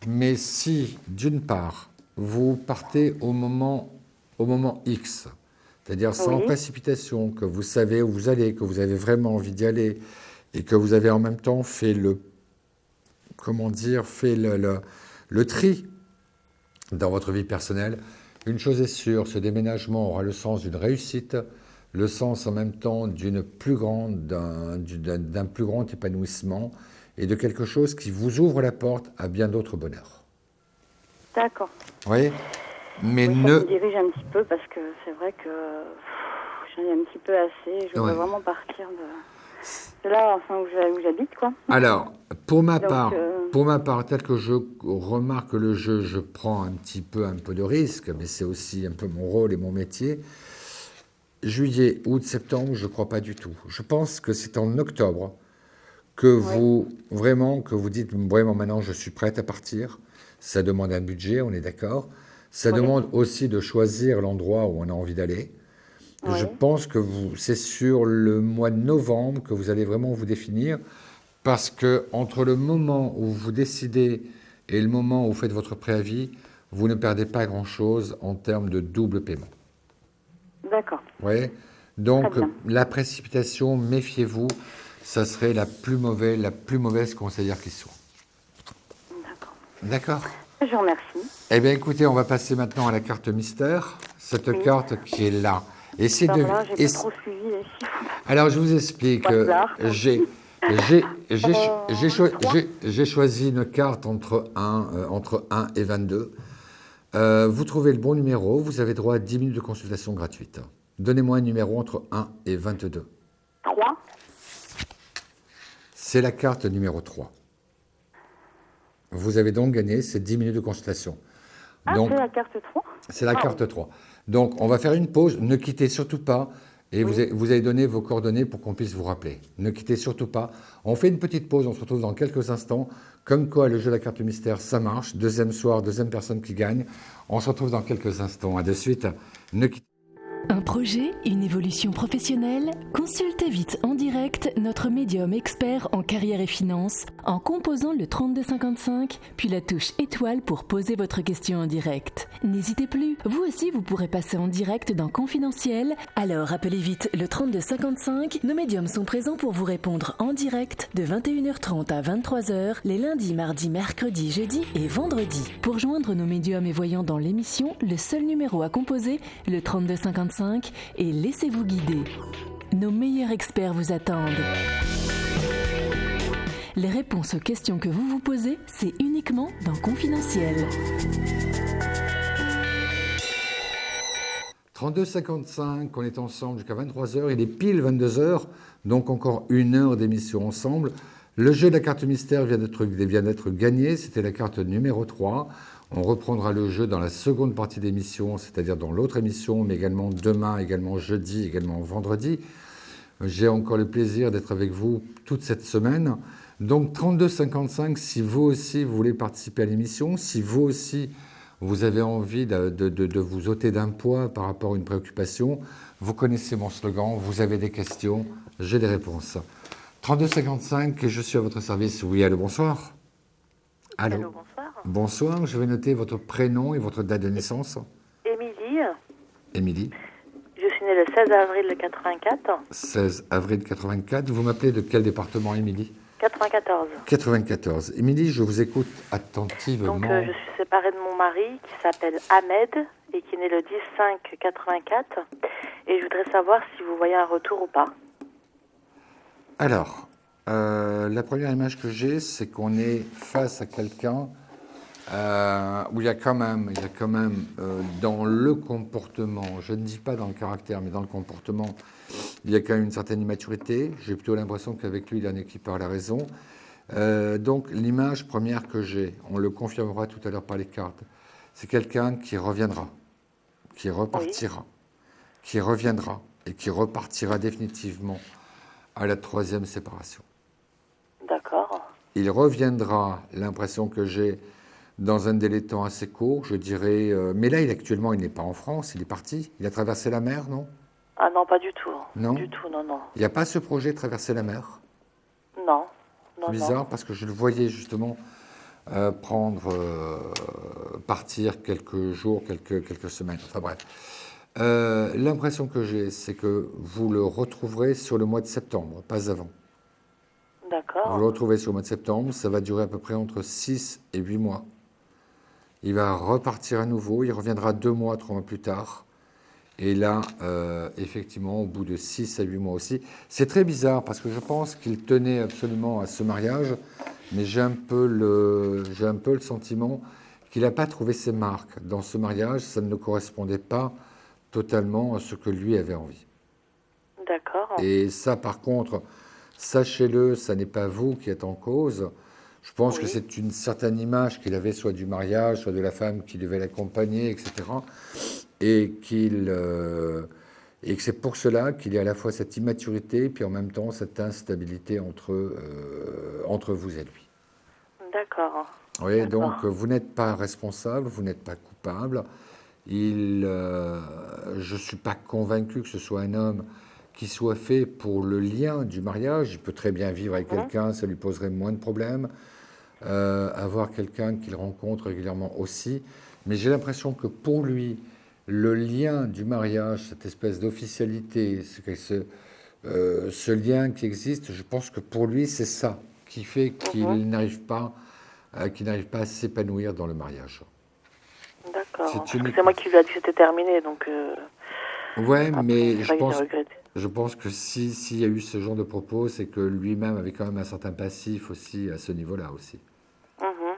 Mais si, d'une part, vous partez au moment X, c'est-à-dire sans précipitation, que vous savez où vous allez, que vous avez vraiment envie d'y aller, et que vous avez en même temps fait le tri dans votre vie personnelle, une chose est sûre, ce déménagement aura le sens d'une réussite, le sens en même temps d'un plus grand épanouissement et de quelque chose qui vous ouvre la porte à bien d'autres bonheurs. D'accord. Vous voyez? Mais oui, ça me dirige un petit peu parce que c'est vrai que j'en ai un petit peu assez. Je voudrais vraiment partir de là, enfin, où j'habite, quoi. Alors, pour ma part, tel que je remarque le jeu, je prends un peu de risque, mais c'est aussi un peu mon rôle et mon métier. Juillet, août, septembre, je ne crois pas du tout. Je pense que c'est en octobre que vous dites vraiment maintenant je suis prête à partir. Ça demande un budget, on est d'accord. Ça demande aussi de choisir l'endroit où on a envie d'aller. Oui. Je pense que c'est sur le mois de novembre que vous allez vraiment vous définir, parce que entre le moment où vous décidez et le moment où vous faites votre préavis, vous ne perdez pas grand-chose en termes de double paiement. D'accord. Oui. Donc la précipitation, méfiez-vous, ça serait la plus mauvaise conseillère qui soit. D'accord. D'accord. Je vous remercie. Eh bien, écoutez, on va passer maintenant à la carte mystère, cette carte qui est là. Essayez de. Là, j'ai pas trop suivi les chiffres. Alors, je vous explique. J'ai choisi une carte entre 1 et 22. Vous trouvez le bon numéro, vous avez droit à 10 minutes de consultation gratuite. Donnez-moi un numéro entre 1 et 22. 3. C'est la carte numéro 3. Vous avez donc gagné ces 10 minutes de consultation. Ah, c'est la carte 3 ? C'est la carte 3. Donc, on va faire une pause. Ne quittez surtout pas. Et vous allez donner vos coordonnées pour qu'on puisse vous rappeler. Ne quittez surtout pas. On fait une petite pause. On se retrouve dans quelques instants. Comme quoi, le jeu de la carte mystère, ça marche. Deuxième soir, deuxième personne qui gagne. On se retrouve dans quelques instants. À de suite. Ne quittez Un projet, une évolution professionnelle? Consultez vite en direct notre médium expert en carrière et finance en composant le 3255 puis la touche étoile pour poser votre question en direct. N'hésitez plus, vous aussi vous pourrez passer en direct dans Confidentiel. Alors appelez vite le 3255. Nos médiums sont présents pour vous répondre en direct de 21h30 à 23h les lundis, mardis, mercredis, jeudis et vendredis. Pour joindre nos médiums et voyants dans l'émission, le seul numéro à composer, le 3255, et laissez-vous guider. Nos meilleurs experts vous attendent. Les réponses aux questions que vous vous posez, c'est uniquement dans Confidentiel. 32-55, on est ensemble jusqu'à 23h, il est pile 22h, donc encore 1 heure d'émission ensemble. Le jeu de la carte mystère vient d'être gagné, c'était la carte numéro 3. On reprendra le jeu dans la seconde partie d'émission, c'est-à-dire dans l'autre émission, mais également demain, également jeudi, également vendredi. J'ai encore le plaisir d'être avec vous toute cette semaine. Donc 32-55, si vous aussi vous voulez participer à l'émission, si vous aussi vous avez envie de vous ôter d'un poids par rapport à une préoccupation, vous connaissez mon slogan, vous avez des questions, j'ai des réponses. 32-55, je suis à votre service. Oui, allô, bonsoir. Allô, bonsoir. Bonsoir, je vais noter votre prénom et votre date de naissance. Émilie. Émilie. Je suis née le 16 avril 84. 16 avril 84. Vous m'appelez de quel département, Émilie? 94. 94. Émilie, je vous écoute attentivement. Donc, je suis séparée de mon mari qui s'appelle Ahmed et qui est né le 10-5-84. Et je voudrais savoir si vous voyez un retour ou pas. Alors, la première image que j'ai, c'est qu'on est face à quelqu'un où il y a quand même dans le comportement, je ne dis pas dans le caractère, mais dans le comportement, il y a quand même une certaine immaturité. J'ai plutôt l'impression qu'avec lui, il en est qui parle à raison. Donc, l'image première que j'ai, on le confirmera tout à l'heure par les cartes, c'est quelqu'un qui reviendra, qui repartira, qui reviendra et qui repartira définitivement à la 3e séparation. D'accord. Il reviendra, l'impression que j'ai, dans un délai de temps assez court, je dirais. Mais là, actuellement, il n'est pas en France, il est parti. Il a traversé la mer, non? Ah non, pas du tout. Non? Du tout, non, non. Il n'y a pas ce projet de traverser la mer? Non. Non, bizarre, non. Parce que je le voyais justement partir quelques jours, quelques semaines. Enfin bref. L'impression que j'ai, c'est que vous le retrouverez sur le mois de septembre, pas avant. D'accord. Vous le retrouvez sur le mois de septembre, ça va durer à peu près entre 6 et 8 mois. Il va repartir à nouveau, il reviendra 2 mois, 3 mois plus tard. Et là, effectivement, au bout de 6 à 8 mois aussi. C'est très bizarre parce que je pense qu'il tenait absolument à ce mariage, mais j'ai un peu le sentiment qu'il n'a pas trouvé ses marques. Dans ce mariage, ça ne correspondait pas totalement à ce que lui avait envie. D'accord. Et ça, par contre, sachez-le, ça n'est pas vous qui êtes en cause. Je pense que c'est une certaine image qu'il avait, soit du mariage, soit de la femme qui devait l'accompagner, etc. Et que c'est pour cela qu'il y a à la fois cette immaturité, puis en même temps cette instabilité entre vous et lui. D'accord. Oui, donc vous n'êtes pas responsable, vous n'êtes pas coupable. Je ne suis pas convaincu que ce soit un homme qui soit fait pour le lien du mariage. Il peut très bien vivre avec quelqu'un, ça lui poserait moins de problèmes. Avoir quelqu'un qu'il rencontre régulièrement aussi. Mais j'ai l'impression que pour lui, le lien du mariage, cette espèce d'officialité, ce lien qui existe, je pense que pour lui, c'est ça qui fait qu'il n'arrive pas à s'épanouir dans le mariage. D'accord. C'est moi qui lui ai dit que c'était terminé, donc... Ouais, mais je pense que s'il y a eu ce genre de propos, c'est que lui-même avait quand même un certain passif aussi à ce niveau-là aussi.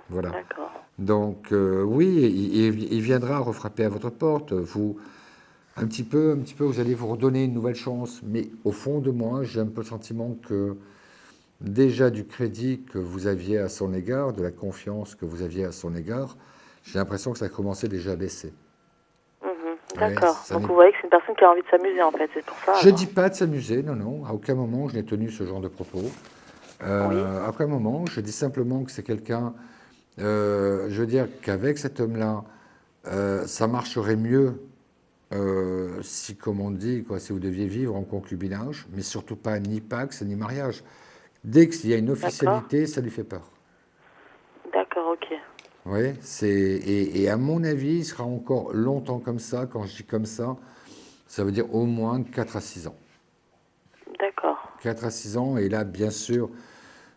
Voilà. D'accord. Donc oui, il viendra refrapper à votre porte. Vous, un petit peu, vous allez vous redonner une nouvelle chance. Mais au fond de moi, j'ai un peu le sentiment que déjà du crédit que vous aviez à son égard, de la confiance que vous aviez à son égard, j'ai l'impression que ça a commencé déjà à baisser. D'accord. Donc vous voyez que c'est une personne qui a envie de s'amuser en fait, c'est pour ça. Je ne dis pas de s'amuser, non. À aucun moment je n'ai tenu ce genre de propos. À aucun moment, je dis simplement que c'est quelqu'un... je veux dire qu'avec cet homme-là, ça marcherait mieux si, comme on dit, quoi, si vous deviez vivre en concubinage, mais surtout pas ni Pax ni mariage. Dès qu'il y a une officialité, ça lui fait peur. D'accord, ok. Oui, et à mon avis, il sera encore longtemps comme ça. Quand je dis comme ça veut dire au moins 4 à 6 ans. D'accord. 4 à 6 ans, et là, bien sûr,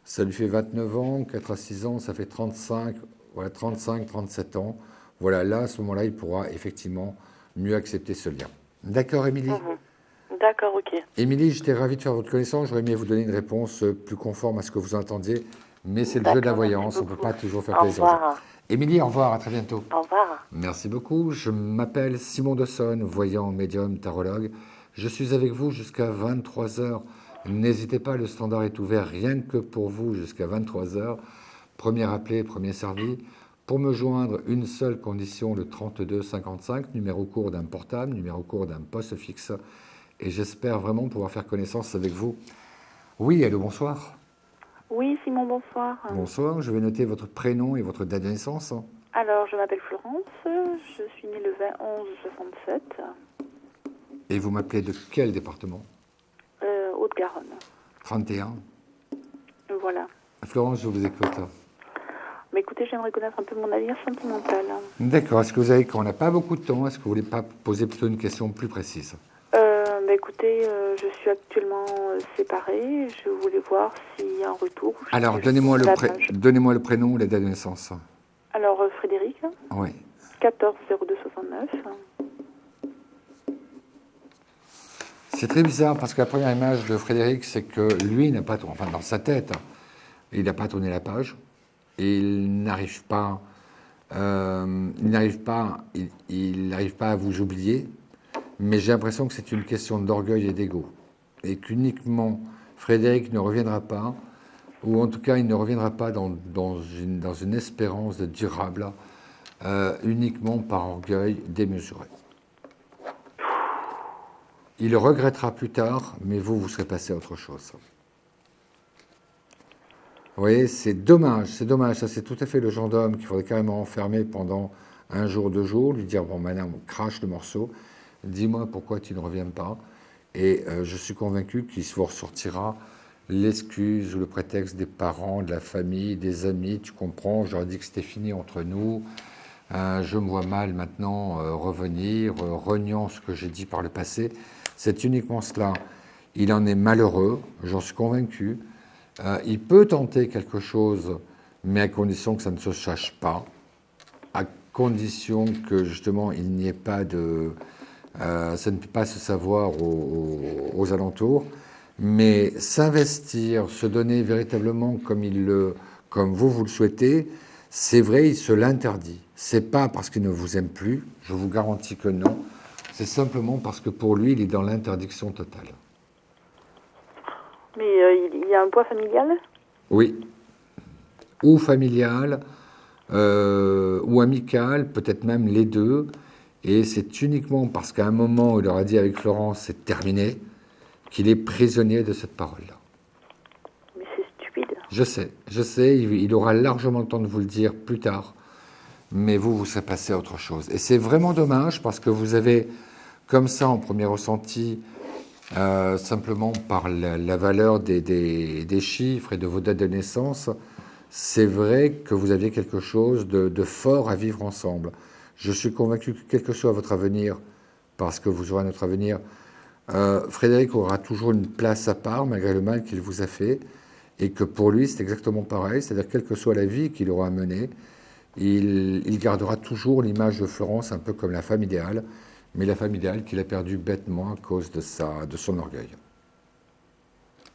ça lui fait 29 ans, 4 à 6 ans, ça fait 35, voilà, 35, 37 ans. Voilà, là, à ce moment-là, il pourra effectivement mieux accepter ce lien. D'accord, Émilie? D'accord, ok. Émilie, j'étais ravi de faire votre connaissance. J'aurais aimé vous donner une réponse plus conforme à ce que vous entendiez, mais c'est le jeu de la voyance, on ne peut pas toujours faire plaisir. Au revoir. Émilie, au revoir, à très bientôt. Au revoir. Merci beaucoup. Je m'appelle Simon Dawson, voyant, médium, tarologue. Je suis avec vous jusqu'à 23h. N'hésitez pas, le standard est ouvert rien que pour vous jusqu'à 23h. Premier appelé, premier servi. Pour me joindre, une seule condition, le 32 55, numéro court d'un portable, numéro court d'un poste fixe. Et j'espère vraiment pouvoir faire connaissance avec vous. Oui, allô, bonsoir. Oui, Simon, bonsoir. Bonsoir, je vais noter votre prénom et votre date de naissance. Alors, je m'appelle Florence, je suis née le 20-11-67. Et vous m'appelez de quel département? Haute-Garonne. 31. Voilà. Florence, je vous écoute. Mais écoutez, j'aimerais connaître un peu mon avenir sentimental. D'accord. Est-ce que vous avez, quand on n'a pas beaucoup de temps, est-ce que vous voulez pas poser plutôt une question plus précise? Écoutez, je suis actuellement séparée. Je voulais voir s'il y a un retour. Alors, donnez-moi le prénom ou la date de naissance. Alors, Frédéric. Oui. 14-02-69. C'est très bizarre parce que la première image de Frédéric, c'est que lui n'a pas tourné, enfin dans sa tête, il n'a pas tourné la page et il n'arrive pas à vous oublier. Mais j'ai l'impression que c'est une question d'orgueil et d'ego. Et qu'uniquement Frédéric ne reviendra pas, ou en tout cas il ne reviendra pas dans une espérance de durable, uniquement par orgueil démesuré. Il le regrettera plus tard, mais vous serez passé à autre chose. Vous voyez, c'est dommage. Ça, c'est tout à fait le genre d'homme qu'il faudrait carrément enfermer pendant 1 jour, 2 jours, lui dire, bon, maintenant, on crache le morceau. Dis-moi pourquoi tu ne reviens pas. Et je suis convaincu qu'il se ressortira l'excuse ou le prétexte des parents, de la famille, des amis. Tu comprends, j'aurais dit que c'était fini entre nous. Je me vois mal maintenant revenir, reniant ce que j'ai dit par le passé. C'est uniquement cela. Il en est malheureux, j'en suis convaincu. Il peut tenter quelque chose, mais à condition que ça ne se sache pas, à condition que justement il n'y ait pas de... ça ne peut pas se savoir aux alentours, mais s'investir, se donner véritablement comme vous le souhaitez, c'est vrai, il se l'interdit. C'est pas parce qu'il ne vous aime plus, je vous garantis que non, c'est simplement parce que pour lui, il est dans l'interdiction totale. Mais il y a un poids familial? Oui. Ou familial, ou amical, peut-être même les deux. Et c'est uniquement parce qu'à un moment où il leur a dit avec Florence, c'est terminé, qu'il est prisonnier de cette parole-là. Mais c'est stupide. Je sais, il aura largement le temps de vous le dire plus tard, mais vous serez passé à autre chose. Et c'est vraiment dommage parce que vous avez, comme ça, en premier ressenti, simplement par la valeur des chiffres et de vos dates de naissance, c'est vrai que vous aviez quelque chose de fort à vivre ensemble. Je suis convaincu que quel que soit votre avenir, parce que vous aurez notre avenir, Frédéric aura toujours une place à part, malgré le mal qu'il vous a fait, et que pour lui, c'est exactement pareil, c'est-à-dire quelle que soit la vie qu'il aura à mener, il gardera toujours l'image de Florence, un peu comme la femme idéale, mais la femme idéale qu'il a perdue bêtement à cause de son orgueil.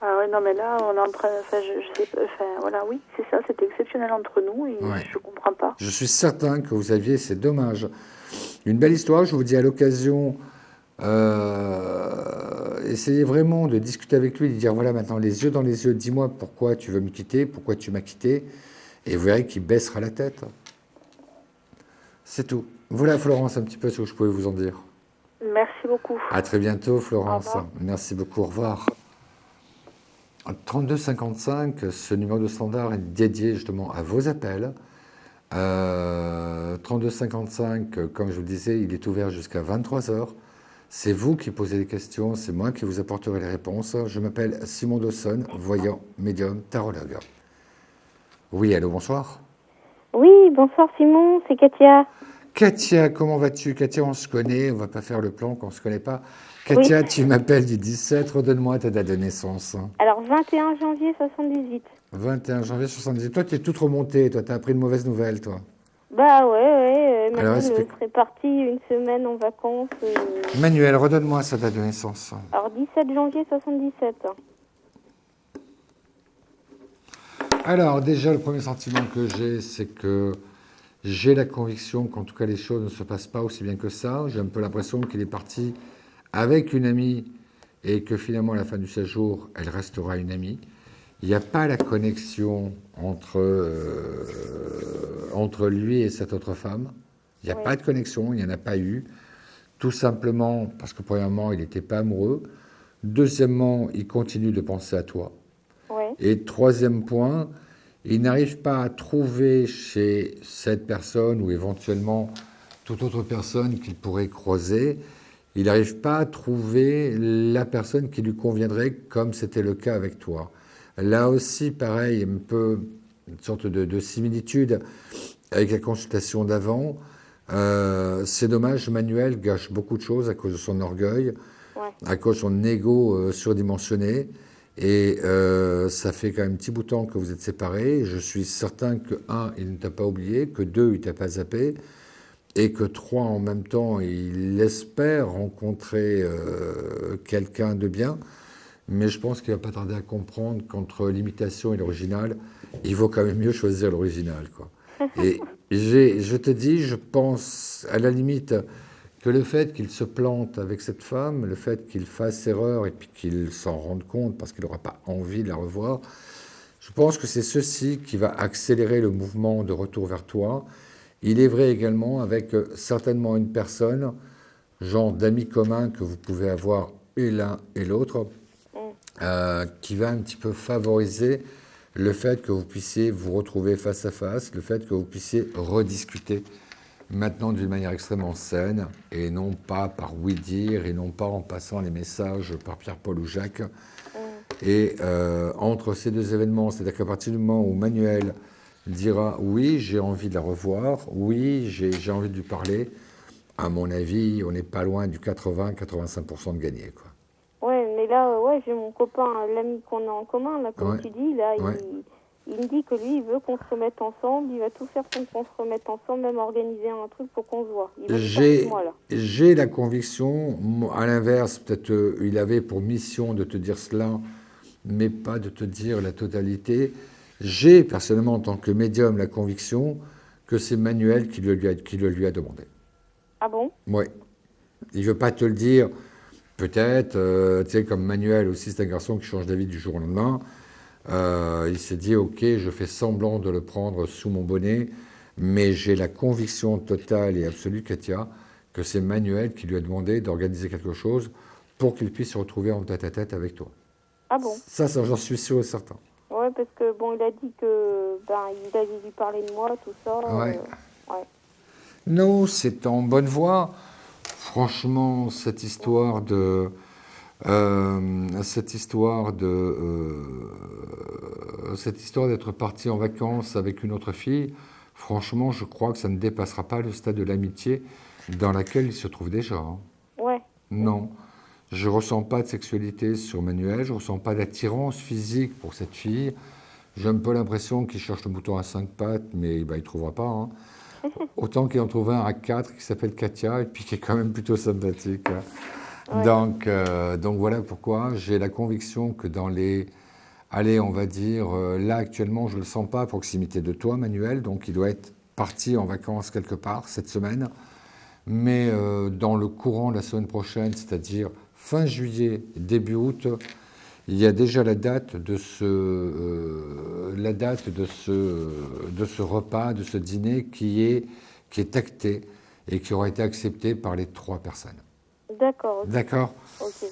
Ah ouais, non, mais là, on est en train... voilà, oui, c'est ça, c'était exceptionnel entre nous, et ouais. Je comprends pas. Je suis certain que vous aviez, c'est dommage, une belle histoire, je vous dis à l'occasion, essayez vraiment de discuter avec lui, de dire, voilà, maintenant, les yeux dans les yeux, dis-moi pourquoi tu veux me quitter, pourquoi tu m'as quitté, et vous verrez qu'il baissera la tête. C'est tout. Voilà, Florence, un petit peu ce que je pouvais vous en dire. Merci beaucoup. À très bientôt, Florence. Merci beaucoup, au revoir. 3255, ce numéro de standard est dédié justement à vos appels. 3255, comme je vous le disais, il est ouvert jusqu'à 23h. C'est vous qui posez les questions, c'est moi qui vous apporterai les réponses. Je m'appelle Simon Dawson, voyant, médium, tarologue. Oui, allô, bonsoir. Oui, bonsoir Simon, c'est Katia. Katia, comment vas-tu? Katia, on se connaît, on va pas faire le plan qu'on se connaît pas. Katia, oui. Tu m'appelles du 17, redonne-moi ta date de naissance. Alors, 21 janvier 78. 21 janvier 78. Toi, tu es toute remontée, toi, tu as appris de mauvaises nouvelles, toi. Bah ouais, Manuel serait parti une semaine en vacances. Manuel, redonne-moi sa date de naissance. Alors, 17 janvier 77. Alors, déjà, le premier sentiment que j'ai, c'est que j'ai la conviction qu'en tout cas, les choses ne se passent pas aussi bien que ça. J'ai un peu l'impression qu'il est parti avec une amie et que finalement, à la fin du séjour, elle restera une amie. Il n'y a pas la connexion entre lui et cette autre femme. Il n'y a pas de connexion, il n'y en a pas eu. Tout simplement parce que, premièrement, il n'était pas amoureux. Deuxièmement, il continue de penser à toi. Et troisième point, il n'arrive pas à trouver chez cette personne ou éventuellement toute autre personne qu'il pourrait croiser, il n'arrive pas à trouver la personne qui lui conviendrait comme c'était le cas avec toi. Là aussi, pareil, un peu une sorte de similitude avec la consultation d'avant. C'est dommage, Manuel gâche beaucoup de choses à cause de son orgueil, à cause de son ego surdimensionné. Et ça fait quand même un petit bout de temps que vous êtes séparés. Je suis certain que, 1, il ne t'a pas oublié, que 2, il ne t'a pas zappé, et que 3, en même temps, il espère rencontrer quelqu'un de bien. Mais je pense qu'il ne va pas tarder à comprendre qu'entre l'imitation et l'original, il vaut quand même mieux choisir l'original, quoi. Et je te dis, je pense, à la limite, que le fait qu'il se plante avec cette femme, le fait qu'il fasse erreur et puis qu'il s'en rende compte parce qu'il n'aura pas envie de la revoir, je pense que c'est ceci qui va accélérer le mouvement de retour vers toi. Il est vrai également avec certainement une personne, genre d'amis communs que vous pouvez avoir et l'un et l'autre, qui va un petit peu favoriser le fait que vous puissiez vous retrouver face à face, le fait que vous puissiez rediscuter maintenant d'une manière extrêmement saine, et non pas par oui-dire, et non pas en passant les messages par Pierre, Paul ou Jacques. Et entre ces deux événements, c'est-à-dire qu'à partir du moment où Manuel dira « oui, j'ai envie de la revoir, oui, j'ai envie de lui parler », à mon avis, on n'est pas loin du 80-85% de gagné, quoi. Ouais, mais là, j'ai mon copain, l'ami qu'on a en commun, là, comme tu dis, là, il me dit que lui, il veut qu'on se remette ensemble, il va tout faire pour qu'on se remette ensemble, même organiser un truc pour qu'on se voit. J'ai la conviction, à l'inverse, peut-être il avait pour mission de te dire cela, mais pas de te dire la totalité. J'ai personnellement, en tant que médium, la conviction que c'est Manuel qui le lui a demandé. Ah bon? Oui. Il ne veut pas te le dire, peut-être, tu sais, comme Manuel aussi, c'est un garçon qui change d'avis du jour au lendemain. Il s'est dit, ok, je fais semblant de le prendre sous mon bonnet, mais j'ai la conviction totale et absolue, Katia, que c'est Manuel qui lui a demandé d'organiser quelque chose pour qu'il puisse se retrouver en tête-à-tête avec toi. Ah bon? Ça j'en suis sûr et certain. Ouais, parce que, bon, il a dit que, il allait lui parler de moi, tout ça. Non, c'est en bonne voie. Franchement, cette histoire d'être parti en vacances avec une autre fille, franchement, je crois que ça ne dépassera pas le stade de l'amitié dans laquelle il se trouve déjà. Hein. Ouais. Non, je ne ressens pas de sexualité sur Manuel, je ne ressens pas d'attirance physique pour cette fille. J'ai un peu l'impression qu'il cherche le mouton à 5 pattes, mais il ne trouvera pas. Hein. Autant qu'il en trouve un à 4 qui s'appelle Katia et puis qui est quand même plutôt sympathique. Hein. Ouais. Donc voilà pourquoi j'ai la conviction que dans les... Allez, on va dire, là actuellement, je ne le sens pas à proximité de toi, Manuel, donc il doit être parti en vacances quelque part cette semaine. Mais dans le courant de la semaine prochaine, c'est-à-dire fin juillet, début août, il y a déjà la date de ce repas, de ce dîner qui est acté et qui aura été accepté par les 3 personnes. D'accord. Okay. D'accord. Okay.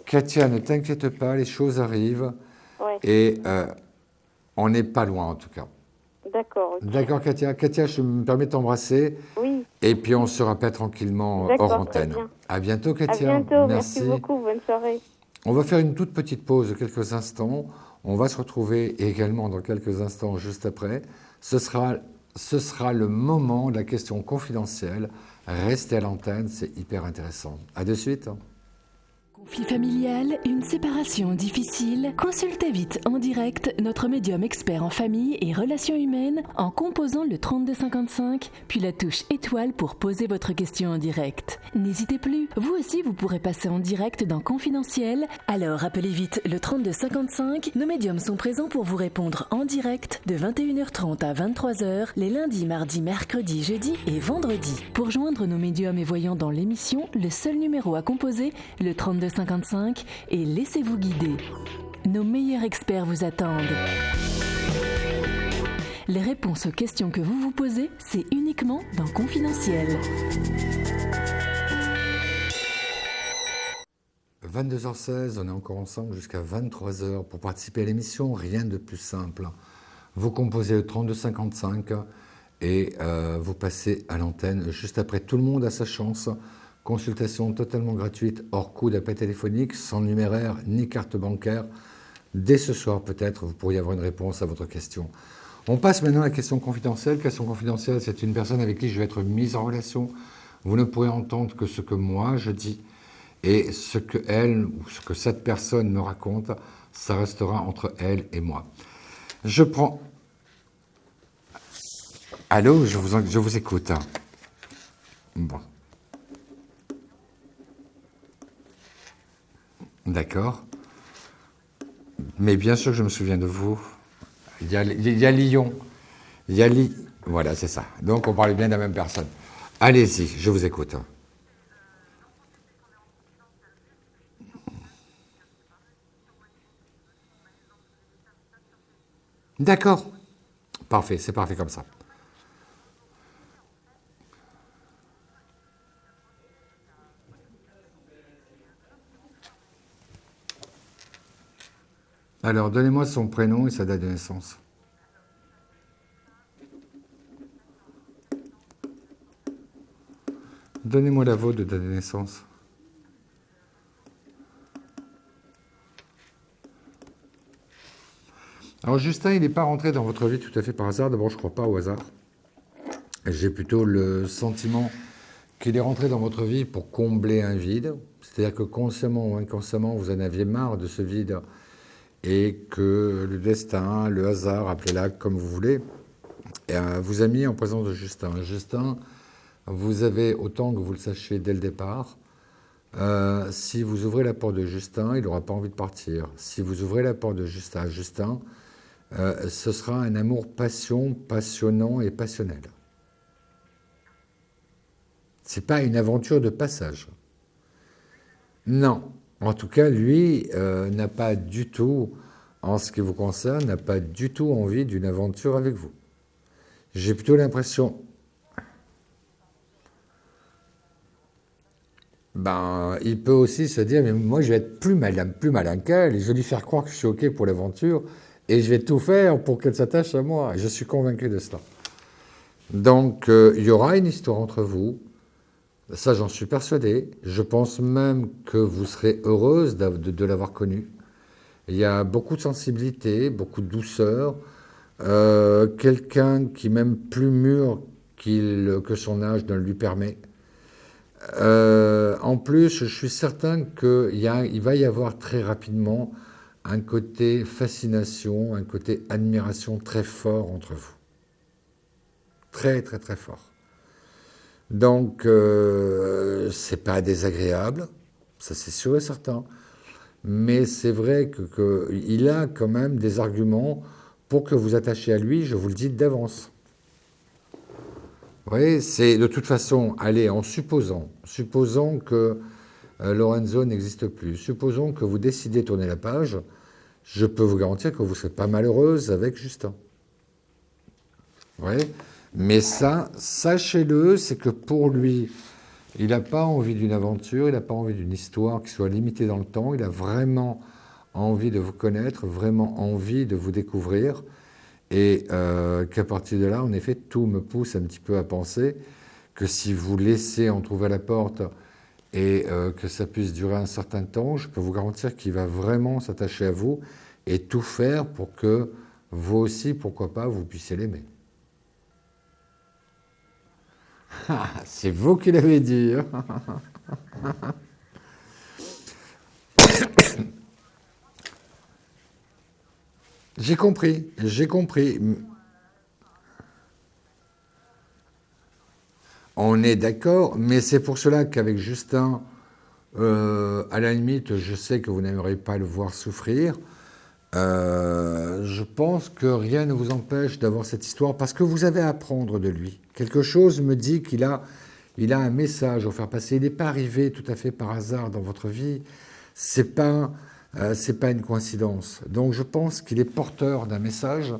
Katia, ne t'inquiète pas, les choses arrivent. Ouais. Et on n'est pas loin, en tout cas. D'accord. Okay. D'accord, Katia. Katia, je me permets de t'embrasser. Oui. Et puis on se rappelle tranquillement hors antenne. À bientôt, Katia. À bientôt, merci beaucoup, bonne soirée. On va faire une toute petite pause de quelques instants. On va se retrouver également dans quelques instants juste après. Ce sera le moment de la question confidentielle. Restez à l'antenne, c'est hyper intéressant. À de suite. Conflit familial, une séparation difficile? Consultez vite en direct notre médium expert en famille et relations humaines en composant le 3255, puis la touche étoile pour poser votre question en direct. N'hésitez plus, vous aussi vous pourrez passer en direct dans Confidentiel, alors appelez vite le 3255, nos médiums sont présents pour vous répondre en direct de 21h30 à 23h, les lundis, mardis, mercredis, jeudis et vendredis. Pour joindre nos médiums et voyants dans l'émission, le seul numéro à composer, le 3255, et laissez-vous guider. Nos meilleurs experts vous attendent. Les réponses aux questions que vous vous posez, c'est uniquement dans Confidentiel. 22h16, on est encore ensemble jusqu'à 23h pour participer à l'émission. Rien de plus simple. Vous composez le 3255 et vous passez à l'antenne juste après. Tout le monde a sa chance. Consultation totalement gratuite, hors coût d'appel téléphonique, sans numéraire ni carte bancaire. Dès ce soir, peut-être, vous pourriez avoir une réponse à votre question. On passe maintenant à la question confidentielle. Question confidentielle, c'est une personne avec qui je vais être mise en relation. Vous ne pourrez entendre que ce que moi je dis et ce que elle ou ce que cette personne me raconte, ça restera entre elle et moi. Je prends... Allô, je vous écoute. Bon. D'accord. Mais bien sûr que je me souviens de vous. Il y a Lyon. Voilà, c'est ça. Donc on parlait bien de la même personne. Allez-y, je vous écoute. D'accord. Parfait, c'est parfait comme ça. Alors, donnez-moi son prénom et sa date de naissance. Donnez-moi la vôtre de date de naissance. Alors, Justin, il n'est pas rentré dans votre vie tout à fait par hasard. D'abord, je ne crois pas au hasard. J'ai plutôt le sentiment qu'il est rentré dans votre vie pour combler un vide. C'est-à-dire que consciemment ou inconsciemment, vous en aviez marre de ce vide et que le destin, le hasard, appelez-la comme vous voulez, vous a mis en présence de Justin. Justin, vous avez, autant que vous le sachiez dès le départ, si vous ouvrez la porte de Justin, il n'aura pas envie de partir. Si vous ouvrez la porte de Justin à Justin, ce sera un amour passionnant et passionnel. Ce n'est pas une aventure de passage. Non. En tout cas, lui n'a pas du tout, en ce qui vous concerne, n'a pas du tout envie d'une aventure avec vous. J'ai plutôt l'impression... il peut aussi se dire, mais moi je vais être plus malin qu'elle, et je vais lui faire croire que je suis OK pour l'aventure, et je vais tout faire pour qu'elle s'attache à moi. Je suis convaincu de cela. Donc, il y aura une histoire entre vous. Ça, j'en suis persuadé. Je pense même que vous serez heureuse de l'avoir connu. Il y a beaucoup de sensibilité, beaucoup de douceur. Quelqu'un qui, même plus mûr que son âge, ne lui permet. En plus, je suis certain qu'il va y avoir très rapidement un côté fascination, un côté admiration très fort entre vous. Très, très, très fort. Donc, c'est pas désagréable, ça c'est sûr et certain, mais c'est vrai qu'il a quand même des arguments pour que vous attachiez à lui, je vous le dis d'avance. Oui, c'est de toute façon, allez, en supposant que Lorenzo n'existe plus, supposons que vous décidez de tourner la page, je peux vous garantir que vous ne serez pas malheureuse avec Justin. Oui. Mais ça, sachez-le, c'est que pour lui, il n'a pas envie d'une aventure, il n'a pas envie d'une histoire qui soit limitée dans le temps, il a vraiment envie de vous connaître, vraiment envie de vous découvrir, et qu'à partir de là, en effet, tout me pousse un petit peu à penser que si vous laissez entrouvrir la porte et que ça puisse durer un certain temps, je peux vous garantir qu'il va vraiment s'attacher à vous et tout faire pour que vous aussi, pourquoi pas, vous puissiez l'aimer. C'est vous qui l'avez dit. J'ai compris. On est d'accord, mais c'est pour cela qu'avec Justin, à la limite, je sais que vous n'aimeriez pas le voir souffrir. Je pense que rien ne vous empêche d'avoir cette histoire parce que vous avez à apprendre de lui. Quelque chose me dit qu'il a un message à vous faire passer. Il n'est pas arrivé tout à fait par hasard dans votre vie. C'est pas une coïncidence. Donc je pense qu'il est porteur d'un message.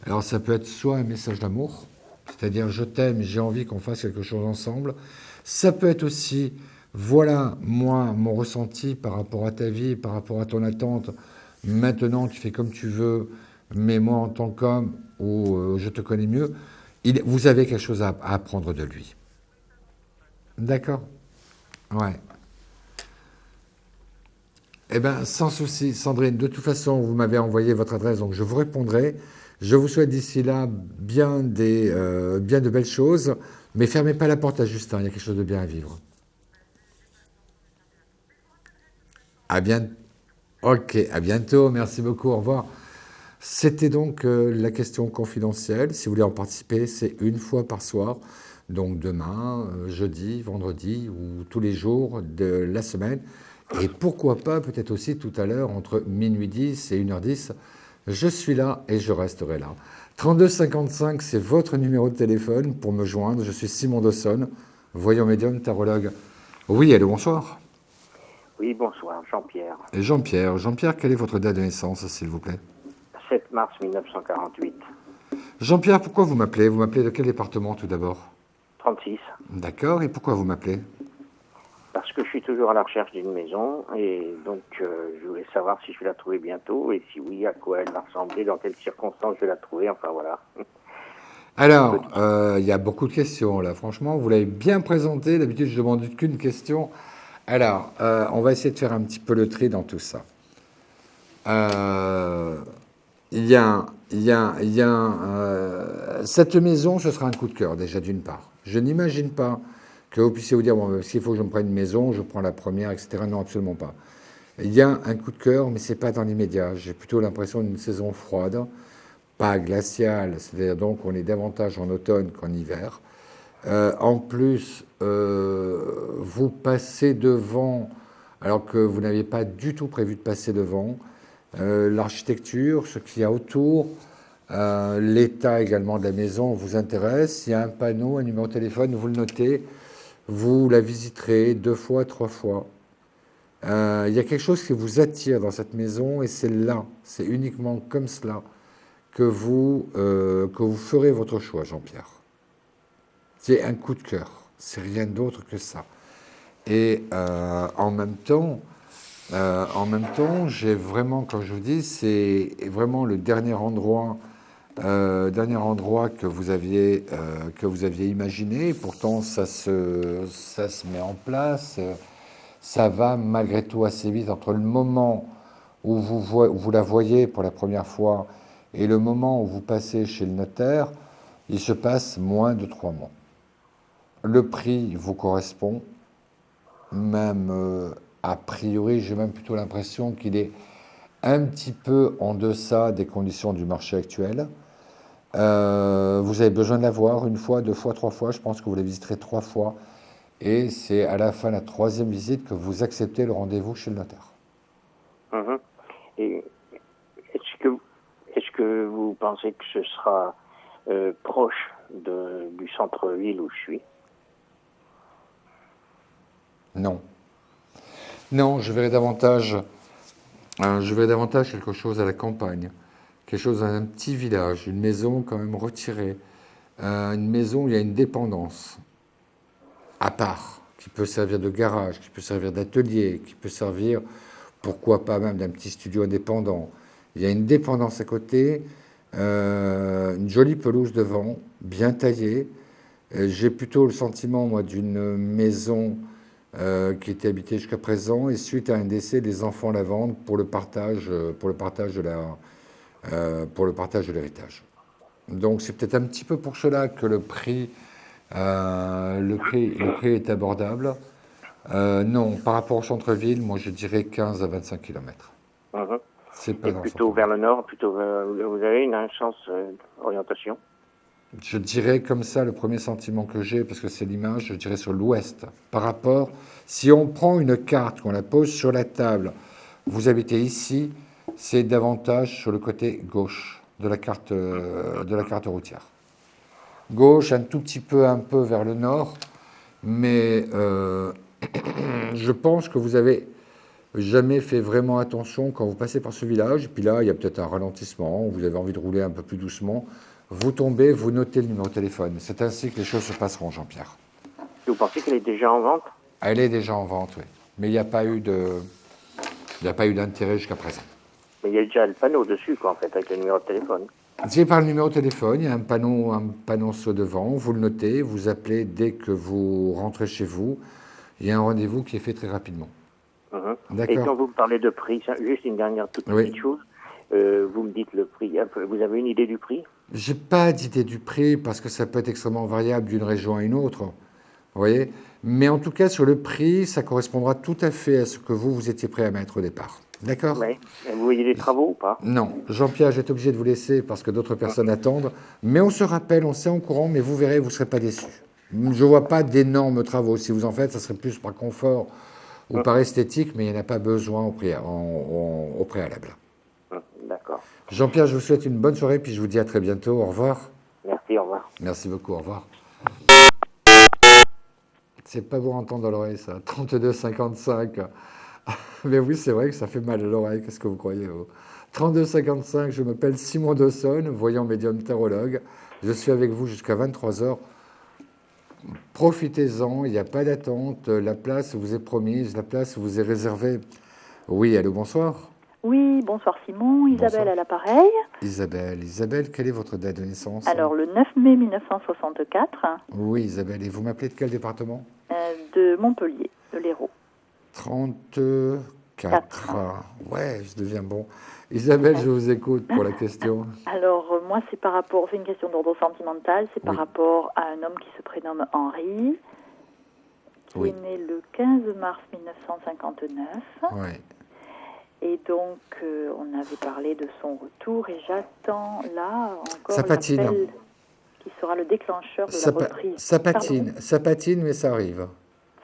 Alors ça peut être soit un message d'amour, c'est-à-dire je t'aime, j'ai envie qu'on fasse quelque chose ensemble. Ça peut être aussi, voilà moi mon ressenti par rapport à ta vie, par rapport à ton attente. Maintenant, tu fais comme tu veux, mais moi, en tant qu'homme, ou je te connais mieux, vous avez quelque chose à apprendre de lui. D'accord? Ouais. Eh bien, sans souci, Sandrine, de toute façon, vous m'avez envoyé votre adresse, donc je vous répondrai. Je vous souhaite d'ici là bien de belles choses, mais fermez pas la porte à Justin, il y a quelque chose de bien à vivre. À bientôt. Ok, à bientôt, merci beaucoup, au revoir. C'était donc la question confidentielle. Si vous voulez en participer, c'est une fois par soir. Donc demain, jeudi, vendredi ou tous les jours de la semaine. Et pourquoi pas, peut-être aussi tout à l'heure, entre minuit 10 et 1h10. Je suis là et je resterai là. 32 55, c'est votre numéro de téléphone pour me joindre. Je suis Simon Dawson, voyant médium, tarologue. Oui, allô, bonsoir. Oui, bonsoir, Jean-Pierre. Et Jean-Pierre, quelle est votre date de naissance, s'il vous plaît? 7 mars 1948. Jean-Pierre, pourquoi vous m'appelez? Vous m'appelez de quel département, tout d'abord? 36. D'accord, et pourquoi vous m'appelez? Parce que je suis toujours à la recherche d'une maison, et donc je voulais savoir si je vais la trouver bientôt, et si oui, à quoi elle va ressembler, dans quelles circonstances je vais la trouver, enfin voilà. Alors, il y a beaucoup de questions, là, franchement, vous l'avez bien présenté, d'habitude je ne demande qu'une question. Alors, on va essayer de faire un petit peu le tri dans tout ça. Cette maison, ce sera un coup de cœur, déjà, d'une part. Je n'imagine pas que vous puissiez vous dire, bon, s'il faut que je me prenne une maison, je prends la première, etc. Non, absolument pas. Il y a un coup de cœur, mais ce n'est pas dans l'immédiat. J'ai plutôt l'impression d'une saison froide, pas glaciale, c'est-à-dire donc on est davantage en automne qu'en hiver. En plus, vous passez devant, alors que vous n'aviez pas du tout prévu de passer devant, l'architecture, ce qu'il y a autour, l'état également de la maison vous intéresse. Il y a un panneau, un numéro de téléphone, vous le notez, vous la visiterez 2 fois, 3 fois. Il y a quelque chose qui vous attire dans cette maison et c'est là, c'est uniquement comme cela que vous ferez votre choix, Jean-Pierre. C'est un coup de cœur, c'est rien d'autre que ça. Et en même temps, j'ai vraiment, comme je vous dis, c'est vraiment le dernier endroit que vous aviez imaginé. Et pourtant, ça se met en place. Ça va malgré tout assez vite entre le moment où vous la voyez pour la première fois et le moment où vous passez chez le notaire. Il se passe moins de 3 mois. Le prix vous correspond, même a priori, j'ai même plutôt l'impression qu'il est un petit peu en deçà des conditions du marché actuel. Vous avez besoin de la voir 1 fois, 2 fois, 3 fois. Je pense que vous la visiterez 3 fois. Et c'est à la fin de la 3e visite que vous acceptez le rendez-vous chez le notaire. Mmh. Et est-ce que vous pensez que ce sera proche du centre-ville où je suis? Non. Non, je verrais davantage quelque chose à la campagne, quelque chose dans un petit village, une maison quand même retirée, une maison où il y a une dépendance à part, qui peut servir de garage, qui peut servir d'atelier, qui peut servir, pourquoi pas même d'un petit studio indépendant. Il y a une dépendance à côté, une jolie pelouse devant, bien taillée, J'ai plutôt le sentiment, moi, d'une maison qui était habitée jusqu'à présent, et suite à un décès, les enfants la vendent pour le partage de l'héritage. Donc c'est peut-être un petit peu pour cela que le prix est abordable. Non, par rapport au centre-ville, moi je dirais 15 à 25 km. C'est pas et plutôt vers le nord, vous avez une chance d'orientation? Je dirais comme ça, le premier sentiment que j'ai, parce que c'est l'image, je dirais sur l'ouest. Par rapport, si on prend une carte, qu'on la pose sur la table, vous habitez ici, c'est davantage sur le côté gauche de la carte routière. Gauche, un tout petit peu, un peu vers le nord, mais je pense que vous avez jamais fait vraiment attention quand vous passez par ce village. Et puis là, il y a peut-être un ralentissement, vous avez envie de rouler un peu plus doucement. Vous tombez, vous notez le numéro de téléphone. C'est ainsi que les choses se passeront, Jean-Pierre. Vous pensez qu'elle est déjà en vente? Elle est déjà en vente, oui. Mais il n'y a pas eu d'intérêt jusqu'à présent. Mais il y a déjà le panneau dessus, quoi, en fait, avec le numéro de téléphone. C'est par le numéro de téléphone, il y a un panneau sur devant, vous le notez, vous appelez dès que vous rentrez chez vous. Il y a un rendez-vous qui est fait très rapidement. Et quand vous me parlez de prix, juste une dernière toute petite chose, vous me dites le prix. Vous avez une idée du prix? J'ai pas d'idée du prix parce que ça peut être extrêmement variable d'une région à une autre. Vous voyez? Mais en tout cas, sur le prix, ça correspondra tout à fait à ce que vous étiez prêt à mettre au départ. D'accord? Oui. Vous voyez des travaux ou pas? Non. Jean-Pierre, je vais être obligé de vous laisser parce que d'autres personnes attendent. Mais on se rappelle, on s'est en courant, mais vous verrez, vous ne serez pas déçus. Je ne vois pas d'énormes travaux. Si vous en faites, ça serait plus par confort ou par esthétique, mais il n'y en a pas besoin au préalable. D'accord. Jean-Pierre, je vous souhaite une bonne soirée, puis je vous dis à très bientôt. Au revoir. Merci, au revoir. Merci beaucoup, au revoir. C'est pas bon à entendre dans l'oreille, ça. 32,55. Mais oui, c'est vrai que ça fait mal à l'oreille. Qu'est-ce que vous croyez? 32,55, je m'appelle Simon Dawson, voyant médium tarologue. Je suis avec vous jusqu'à 23h. Profitez-en, il n'y a pas d'attente. La place vous est promise, la place vous est réservée. Oui, allô, bonsoir. Oui, bonsoir Simon, Isabelle à l'appareil. Isabelle, quelle est votre date de naissance? Alors, le 9 mai 1964. Oui, Isabelle, et vous m'appelez de quel département? De Montpellier, de l'Hérault. 34. Ouais, je deviens bon. Isabelle, je vous écoute pour la question. Alors, moi, c'est une question d'ordre sentimental, c'est par rapport à un homme qui se prénomme Henri, qui est né le 15 mars 1959. Oui. Et donc, on avait parlé de son retour et j'attends là encore l'appel qui sera le déclencheur de la reprise. Ça patine, mais ça arrive.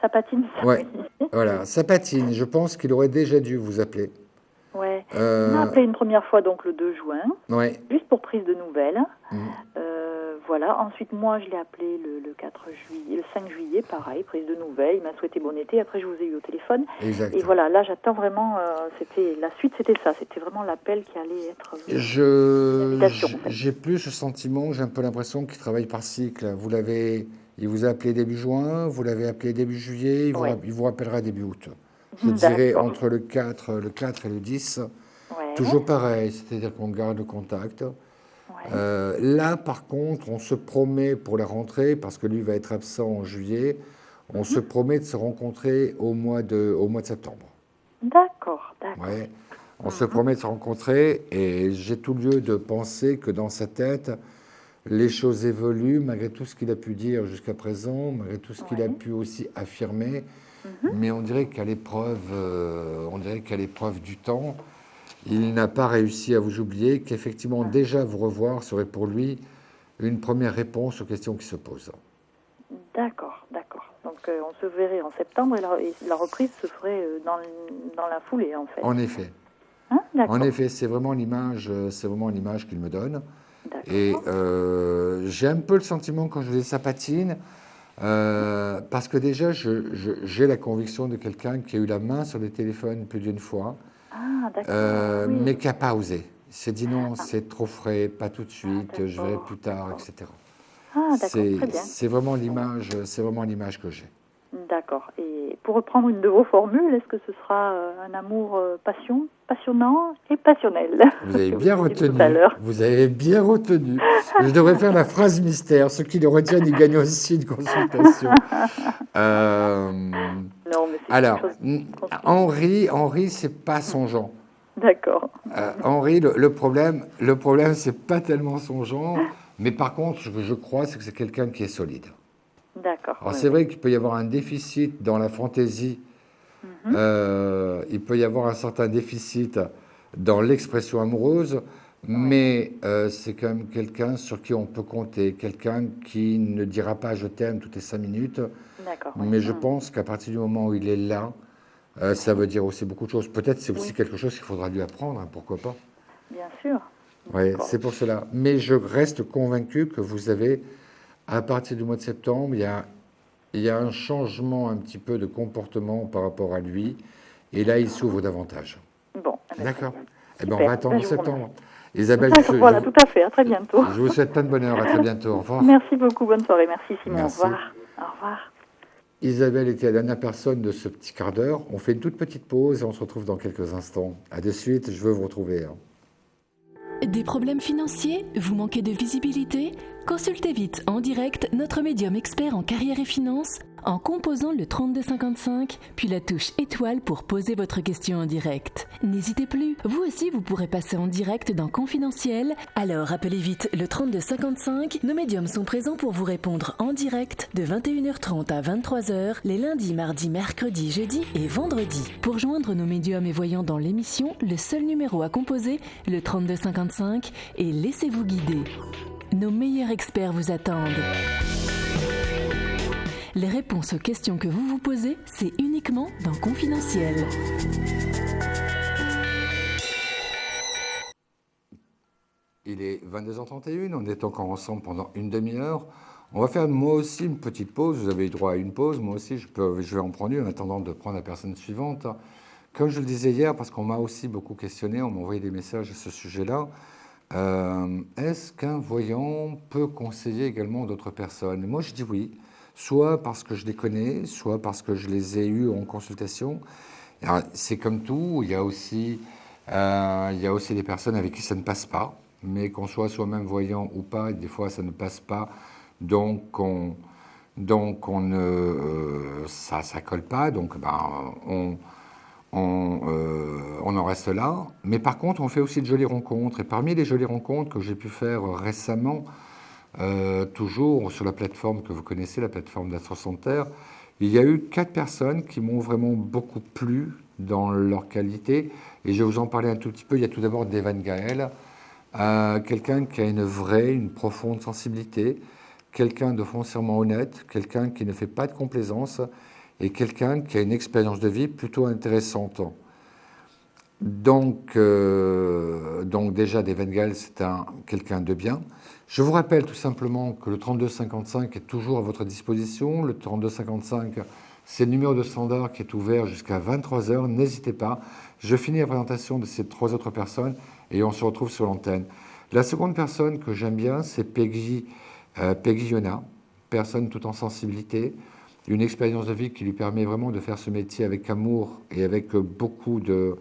Ça patine, ça arrive. Voilà, ça patine. Je pense qu'il aurait déjà dû vous appeler. Ouais. Il m'a appelé une première fois donc le 2 juin, juste pour prise de nouvelles. Voilà. Ensuite, moi, je l'ai appelé le 5 juillet, pareil, prise de nouvelles. Il m'a souhaité bon été. Après, je vous ai eu au téléphone. Exactement. Et voilà, là, j'attends vraiment. La suite, c'était ça. C'était vraiment l'appel qui allait être. J'ai plus ce sentiment. J'ai un peu l'impression qu'il travaille par cycle. Il vous a appelé début juin. Vous l'avez appelé début juillet. Il vous rappellera début août. Je dirais entre le 4 et le 10. Toujours pareil. C'est-à-dire qu'on garde le contact. Là, par contre, on se promet pour la rentrée, parce que lui va être absent en juillet, on se promet de se rencontrer au mois de septembre. D'accord. Ouais. On se promet de se rencontrer et j'ai tout lieu de penser que dans sa tête, les choses évoluent malgré tout ce qu'il a pu dire jusqu'à présent, malgré tout ce qu'il a pu aussi affirmer. Mais on dirait qu'à l'épreuve du temps, il n'a pas réussi à vous oublier, qu'effectivement, déjà vous revoir serait pour lui une première réponse aux questions qui se posent. D'accord. Donc, on se verrait en septembre et la reprise se ferait dans la foulée, en fait. En effet. En effet, c'est vraiment l'image qu'il me donne. Et j'ai un peu le sentiment, quand je dis ça patine, parce que déjà, j'ai la conviction de quelqu'un qui a eu la main sur le téléphone plus d'une fois. Mais qui n'a pas osé. Il s'est dit non, c'est trop frais, pas tout de suite, je verrai plus tard, etc. Très bien. C'est vraiment l'image que j'ai. D'accord. Et pour reprendre une de vos formules, est-ce que ce sera un amour passionnant et passionnel? Vous avez bien retenu. Vous avez bien retenu. Je devrais faire la phrase mystère. Ceux qui le retiennent, ils gagnent aussi une consultation. Non, mais c'est alors, Henri, c'est pas son genre. D'accord. Henri, le problème, c'est pas tellement son genre, mais par contre, ce que je crois, c'est que c'est quelqu'un qui est solide. D'accord. Alors, c'est vrai qu'il peut y avoir un déficit dans la fantaisie. Il peut y avoir un certain déficit dans l'expression amoureuse, mais c'est quand même quelqu'un sur qui on peut compter, quelqu'un qui ne dira pas « je t'aime » toutes les 5 minutes. D'accord. Mais je pense qu'à partir du moment où il est là, ça veut dire aussi beaucoup de choses. Peut-être c'est aussi quelque chose qu'il faudra lui apprendre, hein, pourquoi pas. Bien sûr. Oui, c'est pour cela. Mais je reste convaincu que vous avez, à partir du mois de septembre, il y a un changement un petit peu de comportement par rapport à lui. Et là, il s'ouvre davantage. Bon. D'accord. Eh bien, on va attendre en septembre. Isabelle, voilà, tout à fait. À très bientôt. Je vous souhaite plein de bonheur. À très bientôt. Au revoir. Merci beaucoup. Bonne soirée. Merci, Simon. Merci. Au revoir. Au revoir. Isabelle était la dernière personne de ce petit quart d'heure. On fait une toute petite pause et on se retrouve dans quelques instants. À de suite, je veux vous retrouver. Des problèmes financiers? Vous manquez de visibilité? Consultez vite en direct notre médium expert en carrière et finances en composant le 3255, puis la touche étoile pour poser votre question en direct. N'hésitez plus, vous aussi vous pourrez passer en direct dans Confidentiel. Alors appelez vite le 3255, nos médiums sont présents pour vous répondre en direct de 21h30 à 23h, les lundis, mardis, mercredis, jeudis et vendredis. Pour joindre nos médiums et voyants dans l'émission, le seul numéro à composer, le 3255, et laissez-vous guider. Nos meilleurs experts vous attendent. Les réponses aux questions que vous vous posez, c'est uniquement dans Confidentiel. Il est 22h31, on est encore ensemble pendant une demi-heure. On va faire moi aussi une petite pause, vous avez eu droit à une pause, moi aussi je vais en prendre une en attendant de prendre la personne suivante. Comme je le disais hier, parce qu'on m'a aussi beaucoup questionné, on m'a envoyé des messages à ce sujet-là, est-ce qu'un voyant peut conseiller également d'autres personnes? Moi je dis oui. Soit parce que je les connais, soit parce que je les ai eus en consultation. C'est comme tout, il y a aussi des personnes avec qui ça ne passe pas, mais qu'on soit soi-même voyant ou pas, des fois ça ne passe pas, donc ça colle pas, donc on en reste là. Mais par contre, on fait aussi de jolies rencontres, et parmi les jolies rencontres que j'ai pu faire récemment, toujours sur la plateforme que vous connaissez, la plateforme d'Astro-Santerre, il y a eu 4 personnes qui m'ont vraiment beaucoup plu dans leur qualité, et je vais vous en parler un tout petit peu. Il y a tout d'abord Devan Gaël, quelqu'un qui a une profonde sensibilité, quelqu'un de foncièrement honnête, quelqu'un qui ne fait pas de complaisance, et quelqu'un qui a une expérience de vie plutôt intéressante. Donc déjà, Devan Gaël, c'est quelqu'un de bien. Je vous rappelle tout simplement que le 3255 est toujours à votre disposition. Le 3255, c'est le numéro de standard qui est ouvert jusqu'à 23h. N'hésitez pas. Je finis la présentation de ces 3 autres personnes et on se retrouve sur l'antenne. La seconde personne que j'aime bien, c'est Peggy Yona, personne tout en sensibilité, une expérience de vie qui lui permet vraiment de faire ce métier avec amour et avec beaucoup de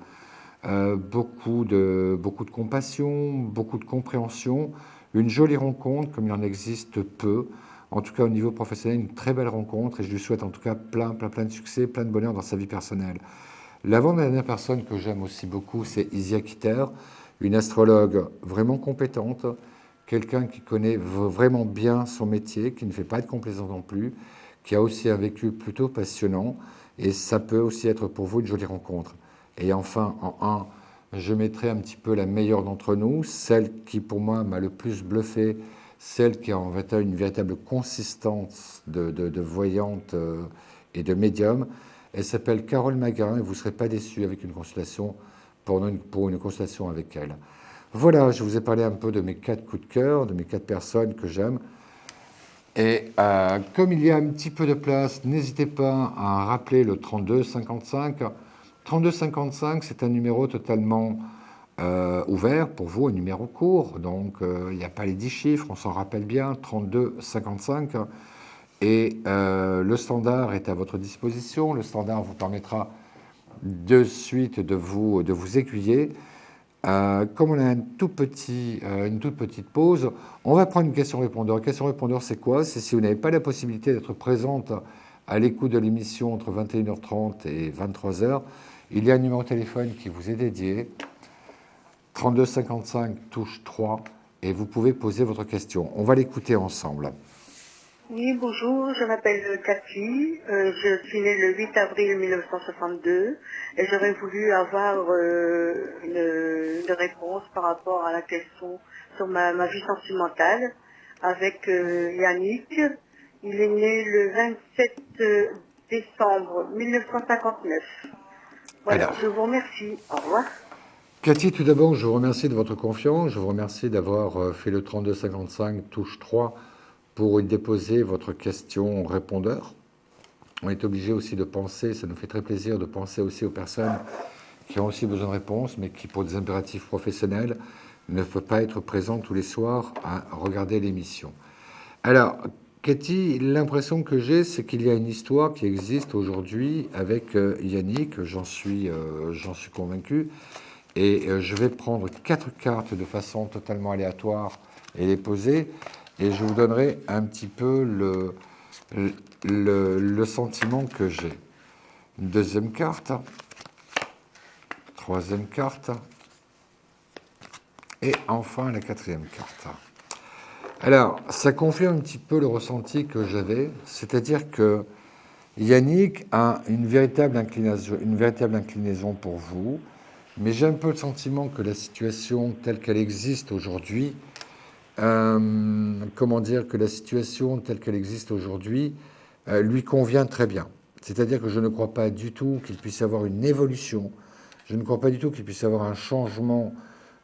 compassion, beaucoup de compréhension. Une jolie rencontre, comme il en existe peu. En tout cas, au niveau professionnel, une très belle rencontre. Et je lui souhaite en tout cas plein de succès, plein de bonheur dans sa vie personnelle. L'avant-dernière personne que j'aime aussi beaucoup, c'est Isia Kitter, une astrologue vraiment compétente, quelqu'un qui connaît vraiment bien son métier, qui ne fait pas de complaisance non plus, qui a aussi un vécu plutôt passionnant. Et ça peut aussi être pour vous une jolie rencontre. Et enfin, en 1, je mettrai un petit peu la meilleure d'entre nous, celle qui pour moi m'a le plus bluffé, celle qui a en fait une véritable consistance de voyante et de médium. Elle s'appelle Carole Maguin et vous ne serez pas déçus avec une consultation pour une consultation avec elle. Voilà, je vous ai parlé un peu de mes 4 coups de cœur, de mes 4 personnes que j'aime. Et comme il y a un petit peu de place, n'hésitez pas à rappeler le 3255. 3255, c'est un numéro totalement ouvert pour vous, un numéro court. Donc, il n'y a pas les 10 chiffres, on s'en rappelle bien, 3255. Et le standard est à votre disposition. Le standard vous permettra de suite de vous aiguiller. Comme on a une toute petite pause, on va prendre une question-répondeur. Question-répondeur, c'est quoi? C'est si vous n'avez pas la possibilité d'être présente à l'écoute de l'émission entre 21h30 et 23h, il y a un numéro de téléphone qui vous est dédié, 32 55 touche 3, et vous pouvez poser votre question. On va l'écouter ensemble. Oui, bonjour, je m'appelle Cathy, je suis née le 8 avril 1962 et j'aurais voulu avoir une réponse par rapport à la question sur ma vie sentimentale avec Yannick. Il est né le 27 décembre 1959. Voilà, alors, je vous remercie. Au revoir. Cathy, tout d'abord, je vous remercie de votre confiance. Je vous remercie d'avoir fait le 32 55 touche 3 pour y déposer votre question répondeur. On est obligé aussi de penser, ça nous fait très plaisir de penser aussi aux personnes qui ont aussi besoin de réponses, mais qui, pour des impératifs professionnels, ne peuvent pas être présents tous les soirs à regarder l'émission. Alors, Cathy, l'impression que j'ai, c'est qu'il y a une histoire qui existe aujourd'hui avec Yannick, j'en suis convaincu, et je vais prendre 4 cartes de façon totalement aléatoire et les poser, et je vous donnerai un petit peu le sentiment que j'ai. Une deuxième carte, troisième carte, et enfin la quatrième carte. Alors, ça confirme un petit peu le ressenti que j'avais, c'est-à-dire que Yannick a une véritable inclinaison pour vous, mais j'ai un peu le sentiment que la situation telle qu'elle existe aujourd'hui, lui convient très bien. C'est-à-dire que je ne crois pas du tout qu'il puisse y avoir une évolution, je ne crois pas du tout qu'il puisse y avoir un changement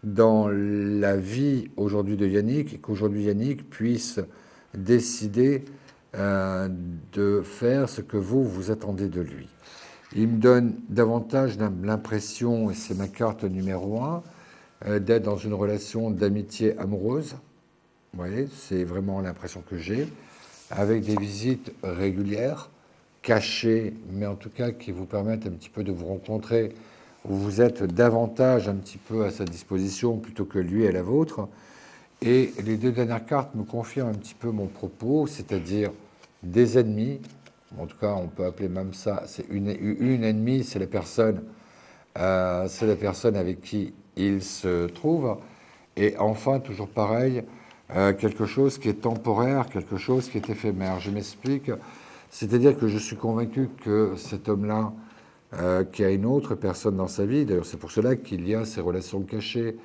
dans la vie aujourd'hui de Yannick, et qu'aujourd'hui Yannick puisse décider de faire ce que vous attendez de lui. Il me donne davantage l'impression, et c'est ma carte numéro 1, d'être dans une relation d'amitié amoureuse. Vous voyez, c'est vraiment l'impression que j'ai, avec des visites régulières, cachées, mais en tout cas qui vous permettent un petit peu de vous rencontrer, où vous êtes davantage un petit peu à sa disposition plutôt que lui à la vôtre. Et les 2 dernières cartes me confirment un petit peu mon propos, c'est-à-dire des ennemis. En tout cas, on peut appeler même ça, c'est une ennemie, c'est la personne avec qui il se trouve. Et enfin, toujours pareil, quelque chose qui est temporaire, quelque chose qui est éphémère. Je m'explique, c'est-à-dire que je suis convaincu que cet homme-là, qui a une autre personne dans sa vie, d'ailleurs c'est pour cela qu'il y a ces relations cachées,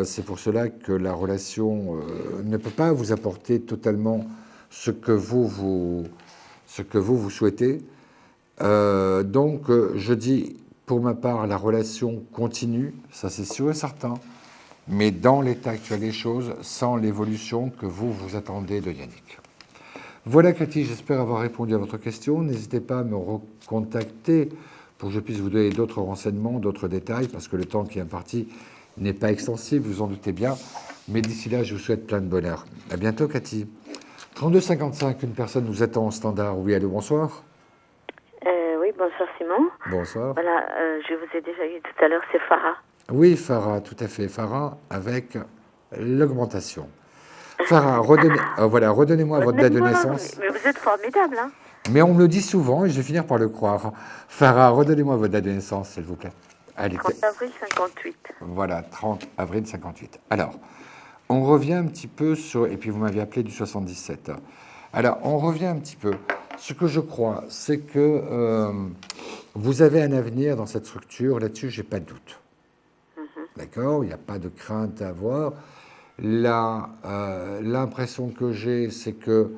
c'est pour cela que la relation ne peut pas vous apporter totalement ce que vous souhaitez. Donc je dis, pour ma part, la relation continue, ça c'est sûr et certain, mais dans l'état actuel des choses, sans l'évolution que vous attendez de Yannick. Voilà Cathy, j'espère avoir répondu à votre question. N'hésitez pas à me recontacter pour que je puisse vous donner d'autres renseignements, d'autres détails, parce que le temps qui est imparti n'est pas extensible, vous en doutez bien. Mais d'ici là, je vous souhaite plein de bonheur. À bientôt Cathy. 32 55, une personne nous attend en standard. Oui, allô, bonsoir. Oui, bonsoir Simon. Bonsoir. Voilà, je vous ai déjà dit tout à l'heure, c'est Farah. Oui, Farah, tout à fait. Farah, avec l'augmentation. Farah, redonnez-moi votre date de naissance. Mais vous êtes formidable, hein. Mais on me le dit souvent et je vais finir par le croire. Farah, redonnez-moi votre date de naissance, s'il vous plaît. Allez, 30 avril 58. Voilà, 30 avril 58. Alors, on revient un petit peu sur... Et puis, vous m'aviez appelé du 77. Alors, on revient un petit peu. Ce que je crois, c'est que vous avez un avenir dans cette structure. Là-dessus, je n'ai pas de doute. D'accord ? Il n'y a pas de crainte à avoir. L'impression que j'ai, c'est que,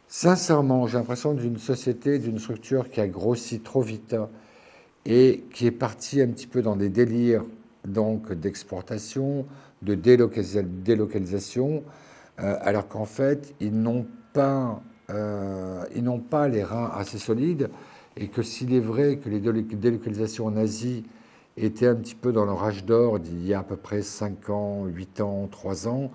sincèrement, j'ai l'impression d'une société, d'une structure qui a grossi trop vite et qui est partie un petit peu dans des délires donc d'exportation, de délocalisation, alors qu'en fait, ils n'ont pas les reins assez solides, et que s'il est vrai que les délocalisations en Asie étaient un petit peu dans leur âge d'or d'il y a à peu près 5 ans, 8 ans, 3 ans,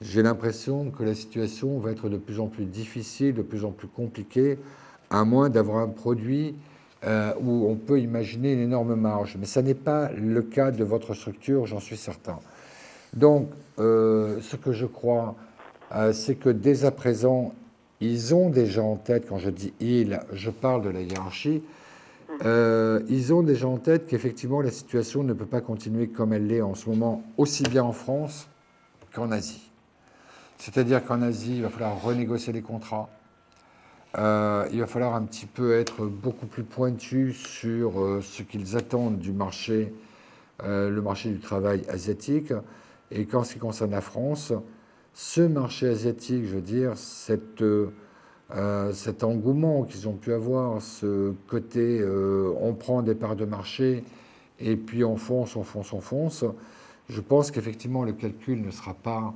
j'ai l'impression que la situation va être de plus en plus difficile, de plus en plus compliquée, à moins d'avoir un produit où on peut imaginer une énorme marge. Mais ça n'est pas le cas de votre structure, j'en suis certain. Donc, ce que je crois, c'est que dès à présent, ils ont déjà en tête, quand je dis ils, je parle de la hiérarchie, ils ont déjà en tête qu'effectivement la situation ne peut pas continuer comme elle l'est en ce moment, aussi bien en France qu'en Asie. C'est-à-dire qu'en Asie, il va falloir renégocier les contrats, il va falloir un petit peu être beaucoup plus pointu sur ce qu'ils attendent du marché, le marché du travail asiatique. Et qu'en ce qui concerne la France, ce marché asiatique, je veux dire, cet engouement qu'ils ont pu avoir, ce côté on prend des parts de marché et puis on fonce, je pense qu'effectivement le calcul ne sera pas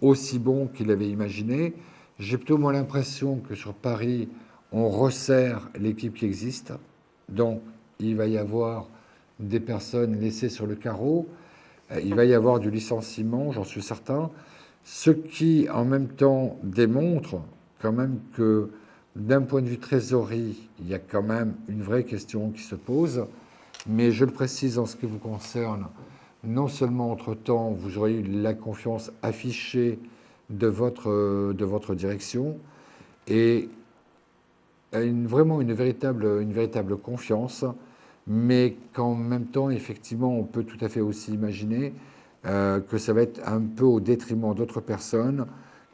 aussi bon qu'il avait imaginé. J'ai plutôt moins l'impression que sur Paris, on resserre l'équipe qui existe. Donc, il va y avoir des personnes laissées sur le carreau. Il va y avoir du licenciement, j'en suis certain. Ce qui, en même temps, démontre quand même que, d'un point de vue trésorerie, il y a quand même une vraie question qui se pose. Mais je le précise en ce qui vous concerne, non seulement entre-temps, vous aurez eu la confiance affichée de votre direction et vraiment une véritable confiance, mais qu'en même temps, effectivement, on peut tout à fait aussi imaginer que ça va être un peu au détriment d'autres personnes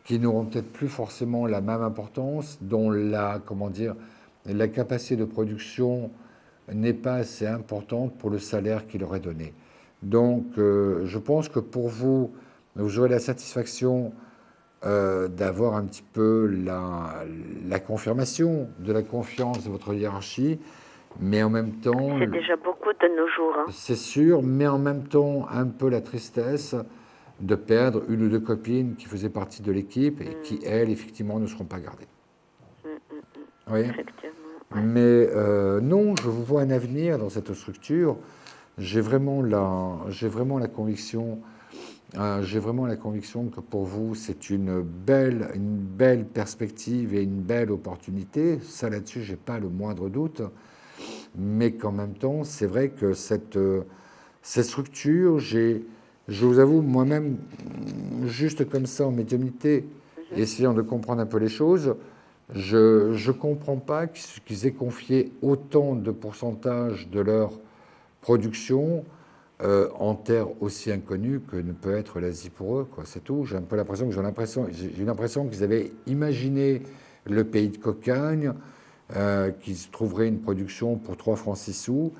qui n'auront peut-être plus forcément la même importance, dont la capacité de production n'est pas assez importante pour le salaire qu'il leur est donné. Donc, je pense que pour vous, vous aurez la satisfaction d'avoir un petit peu la confirmation de la confiance de votre hiérarchie, mais en même temps... C'est déjà beaucoup de nos jours. Hein. C'est sûr, mais en même temps, un peu la tristesse de perdre une ou deux copines qui faisaient partie de l'équipe et qui, elles, effectivement, ne seront pas gardées. Oui. Effectivement. Ouais. Mais non, je vous vois un avenir dans cette structure. J'ai vraiment la conviction... j'ai vraiment la conviction que pour vous, c'est une belle perspective et une belle opportunité. Ça, là-dessus, je n'ai pas le moindre doute. Mais qu'en même temps, c'est vrai que cette structure, je vous avoue, moi-même, juste comme ça, en médiumnité, essayant de comprendre un peu les choses, je ne comprends pas qu'ils aient confié autant de pourcentage de leur production en terre aussi inconnue que ne peut être l'Asie pour eux, quoi. C'est tout. J'ai une impression qu'ils avaient imaginé le pays de cocagne, qu'ils trouveraient une production pour 3 francs 6 sous,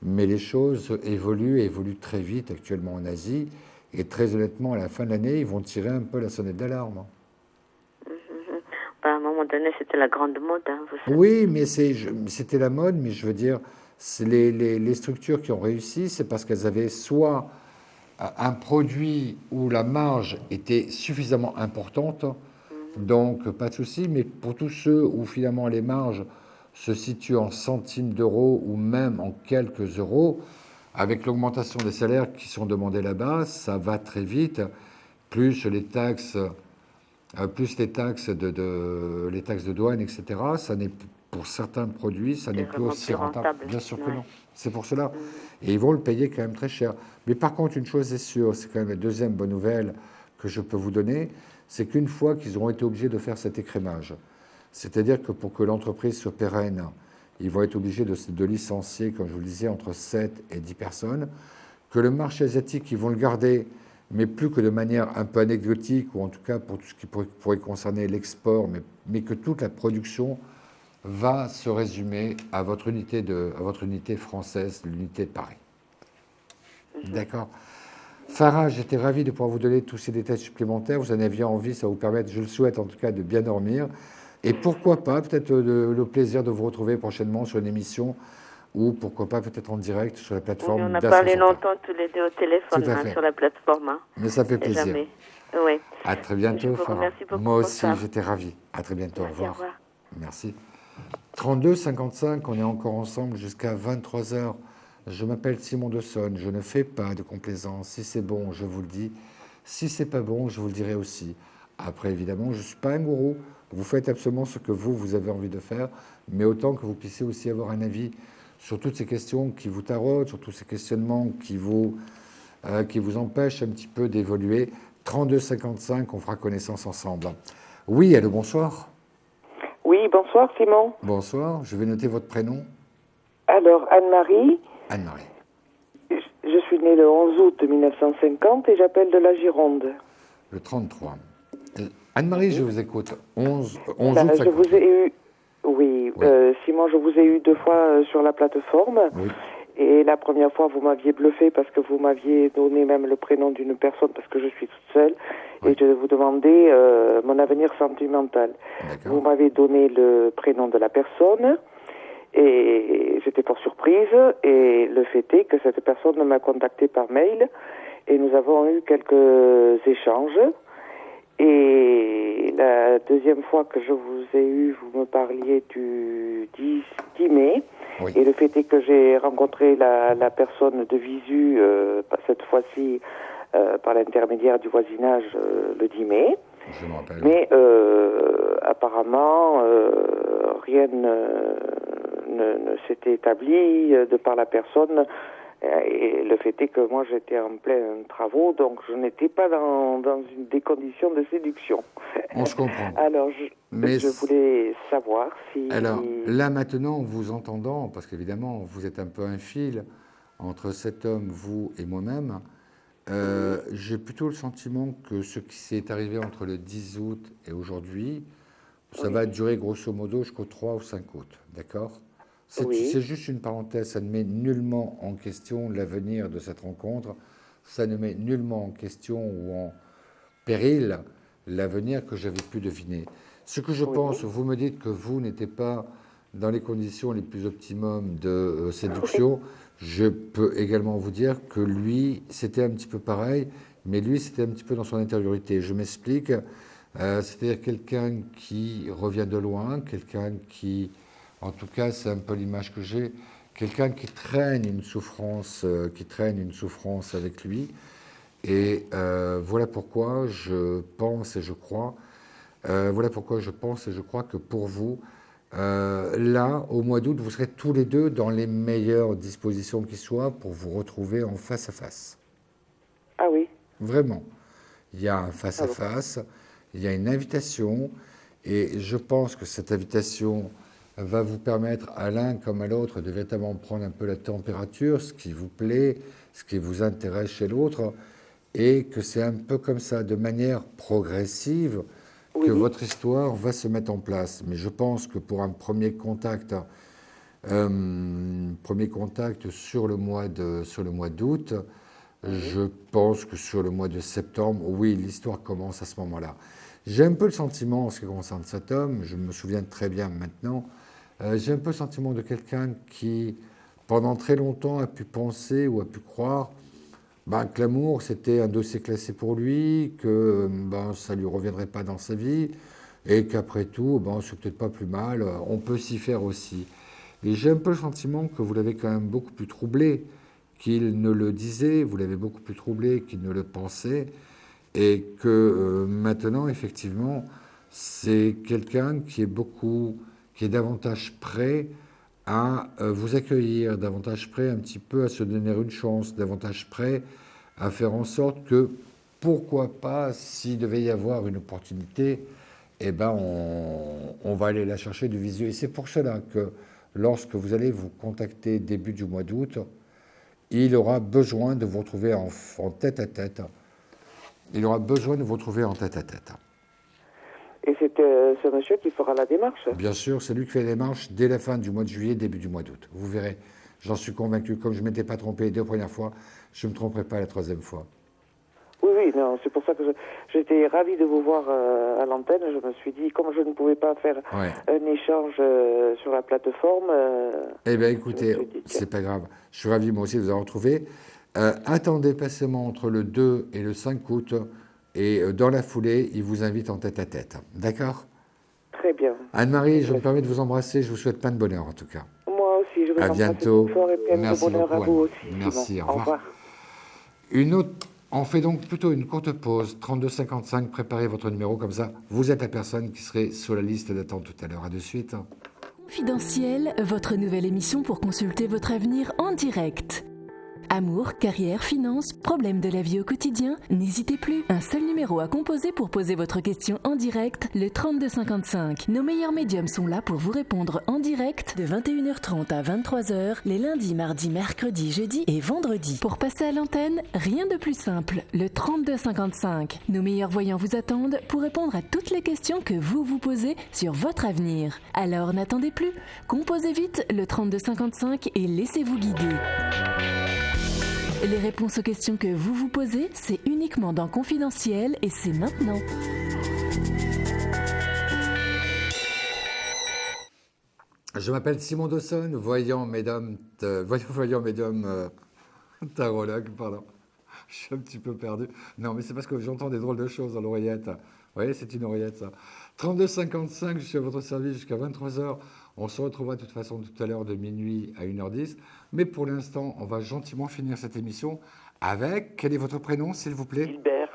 mais les choses évoluent très vite actuellement en Asie, et très honnêtement, à la fin de l'année, ils vont tirer un peu la sonnette d'alarme. À un moment donné, c'était la grande mode. Hein, oui, mais c'était la mode, mais je veux dire, les structures qui ont réussi, c'est parce qu'elles avaient soit un produit où la marge était suffisamment importante, donc pas de souci, mais pour tous ceux où finalement les marges se situent en centimes d'euros ou même en quelques euros, avec l'augmentation des salaires qui sont demandés là-bas, ça va très vite, plus les taxes de douane, etc., ça n'est pour certains produits, ça n'est plus aussi rentable. Bien sûr que non. C'est pour cela. Et ils vont le payer quand même très cher. Mais par contre, une chose est sûre, c'est quand même la deuxième bonne nouvelle que je peux vous donner, c'est qu'une fois qu'ils auront été obligés de faire cet écrémage, c'est-à-dire que pour que l'entreprise soit pérenne, ils vont être obligés de licencier, comme je vous le disais, entre 7 et 10 personnes, que le marché asiatique, ils vont le garder, mais plus que de manière un peu anecdotique, ou en tout cas pour tout ce qui pourrait concerner l'export, mais que toute la production va se résumer à votre unité française, l'unité de Paris. D'accord. Farah, j'étais ravi de pouvoir vous donner tous ces détails supplémentaires. Vous en aviez envie, ça vous permet, je le souhaite en tout cas, de bien dormir. Et pourquoi pas, peut-être le plaisir de vous retrouver prochainement sur une émission ou pourquoi pas peut-être en direct sur la plateforme. Oui, on a parlé longtemps tous les deux au téléphone sur la plateforme. Hein. Mais ça fait plaisir. Jamais. Oui. À très bientôt, Farah. Moi aussi, j'étais ravi. À très bientôt. Merci, au revoir. Merci. 32 55, on est encore ensemble jusqu'à 23h. Je m'appelle Simon Dessonne, je ne fais pas de complaisance. Si c'est bon, je vous le dis. Si c'est pas bon, je vous le dirai aussi. Après, évidemment, je ne suis pas un gourou. Vous faites absolument ce que vous avez envie de faire, mais autant que vous puissiez aussi avoir un avis sur toutes ces questions qui vous taraudent, sur tous ces questionnements qui vous empêchent un petit peu d'évoluer. 32-55, on fera connaissance ensemble. Oui, allô, bonsoir. Oui, bonsoir Simon. Bonsoir, je vais noter votre prénom. Alors, Anne-Marie. Anne-Marie. Je suis née le 11 août 1950 et j'appelle de la Gironde. Le 33. Anne-Marie, je vous écoute. 11 août. Je vous ai eu... Oui, Simon, je vous ai eu 2 fois sur la plateforme. Oui. Et la première fois, vous m'aviez bluffé parce que vous m'aviez donné même le prénom d'une personne parce que je suis toute seule. Oui. Et je vous demandais mon avenir sentimental. Vous m'avez donné le prénom de la personne. Et j'étais fort surprise. Et le fait est que cette personne m'a contacté par mail. Et nous avons eu quelques échanges. Et la deuxième fois que je vous ai eu, vous me parliez du 10 mai. Oui. Et le fait est que j'ai rencontré la personne de visu, cette fois-ci par l'intermédiaire du voisinage, le 10 mai. Je me rappelle. Mais apparemment, rien ne s'était établi de par la personne. Et le fait est que moi, j'étais en plein travaux, donc je n'étais pas dans des conditions de séduction. On se comprend. Alors, je voulais savoir si... Alors, là, maintenant, en vous entendant, parce qu'évidemment, vous êtes un peu un fil entre cet homme, vous et moi-même, j'ai plutôt le sentiment que ce qui s'est arrivé entre le 10 août et aujourd'hui, ça va durer grosso modo jusqu'au 3 ou 5 août, d'accord ? C'est juste une parenthèse, ça ne met nullement en question l'avenir de cette rencontre, ça ne met nullement en question ou en péril l'avenir que j'avais pu deviner. Ce que je pense, vous me dites que vous n'étiez pas dans les conditions les plus optimum de séduction, je peux également vous dire que lui, c'était un petit peu pareil, mais lui, c'était un petit peu dans son intériorité. Je m'explique, c'est-à-dire quelqu'un qui revient de loin, quelqu'un qui... En tout cas, c'est un peu l'image que j'ai. Quelqu'un qui traîne une souffrance avec lui. Et voilà pourquoi je pense et je crois. Que pour vous, là, au mois d'août, vous serez tous les deux dans les meilleures dispositions qui soient pour vous retrouver en face à face. Ah oui. Vraiment. Il y a un face à face, il y a une invitation, et je pense que cette invitation va vous permettre à l'un comme à l'autre de véritablement prendre un peu la température, ce qui vous plaît, ce qui vous intéresse chez l'autre, et que c'est un peu comme ça, de manière progressive, que votre histoire va se mettre en place. Mais je pense que pour un premier contact sur le mois d'août, je pense que sur le mois de septembre, oui, l'histoire commence à ce moment-là. J'ai un peu le sentiment, en ce qui concerne cet homme, je me souviens très bien maintenant, j'ai un peu le sentiment de quelqu'un qui, pendant très longtemps, a pu penser ou a pu croire que l'amour, c'était un dossier classé pour lui, que ça ne lui reviendrait pas dans sa vie, et qu'après tout, c'est peut-être pas plus mal, on peut s'y faire aussi. Et j'ai un peu le sentiment que vous l'avez quand même beaucoup plus troublé qu'il ne le disait, vous l'avez beaucoup plus troublé qu'il ne le pensait, et que maintenant, effectivement, c'est quelqu'un qui est davantage prêt à vous accueillir, davantage prêt un petit peu à se donner une chance, davantage prêt à faire en sorte que, pourquoi pas, s'il devait y avoir une opportunité, on va aller la chercher du visu. Et c'est pour cela que lorsque vous allez vous contacter début du mois d'août, il aura besoin de vous retrouver en tête-à-tête. Il aura besoin de vous retrouver en tête-à-tête. Et c'est ce monsieur qui fera la démarche? Bien sûr, c'est lui qui fait la démarche dès la fin du mois de juillet, début du mois d'août. Vous verrez, j'en suis convaincu. Comme je ne m'étais pas trompé les 2 premières fois, je ne me tromperai pas la 3e fois. Oui, non, c'est pour ça que j'étais ravie de vous voir à l'antenne. Je me suis dit, comme je ne pouvais pas faire un échange sur la plateforme... écoutez, c'est pas grave. Je suis ravi, moi aussi, de vous avoir retrouvé. Attendez patiemment entre le 2 et le 5 août, et dans la foulée, il vous invite en tête-à-tête. D'accord? Très bien. Anne-Marie, je me permets de vous embrasser. Je vous souhaite plein de bonheur, en tout cas. Moi aussi, je vous embrasse. À bientôt. Et plein de bonheur à vous aussi. Merci, au revoir. Une autre On fait donc plutôt une courte pause, 32-55, préparez votre numéro, comme ça, vous êtes la personne qui serait sur la liste d'attente tout à l'heure. À de suite. Confidentiel, votre nouvelle émission pour consulter votre avenir en direct. Amour, carrière, finances, problèmes de la vie au quotidien, n'hésitez plus. Un seul numéro à composer pour poser votre question en direct, le 3255. Nos meilleurs médiums sont là pour vous répondre en direct de 21h30 à 23h, les lundis, mardis, mercredis, jeudis et vendredis. Pour passer à l'antenne, rien de plus simple, le 3255. Nos meilleurs voyants vous attendent pour répondre à toutes les questions que vous vous posez sur votre avenir. Alors n'attendez plus, composez vite le 3255 et laissez-vous guider. Les réponses aux questions que vous vous posez, c'est uniquement dans Confidentiel et c'est maintenant. Je m'appelle Simon Dawson, voyant médium tarologue, pardon. Je suis un petit peu perdu. Non, mais c'est parce que j'entends des drôles de choses dans l'oreillette. Vous voyez, c'est une oreillette, ça. 32-55, je suis à votre service jusqu'à 23h. On se retrouvera de toute façon tout à l'heure de minuit à 1h10. Mais pour l'instant, on va gentiment finir cette émission avec... Quel est votre prénom, s'il vous plaît? Gilbert.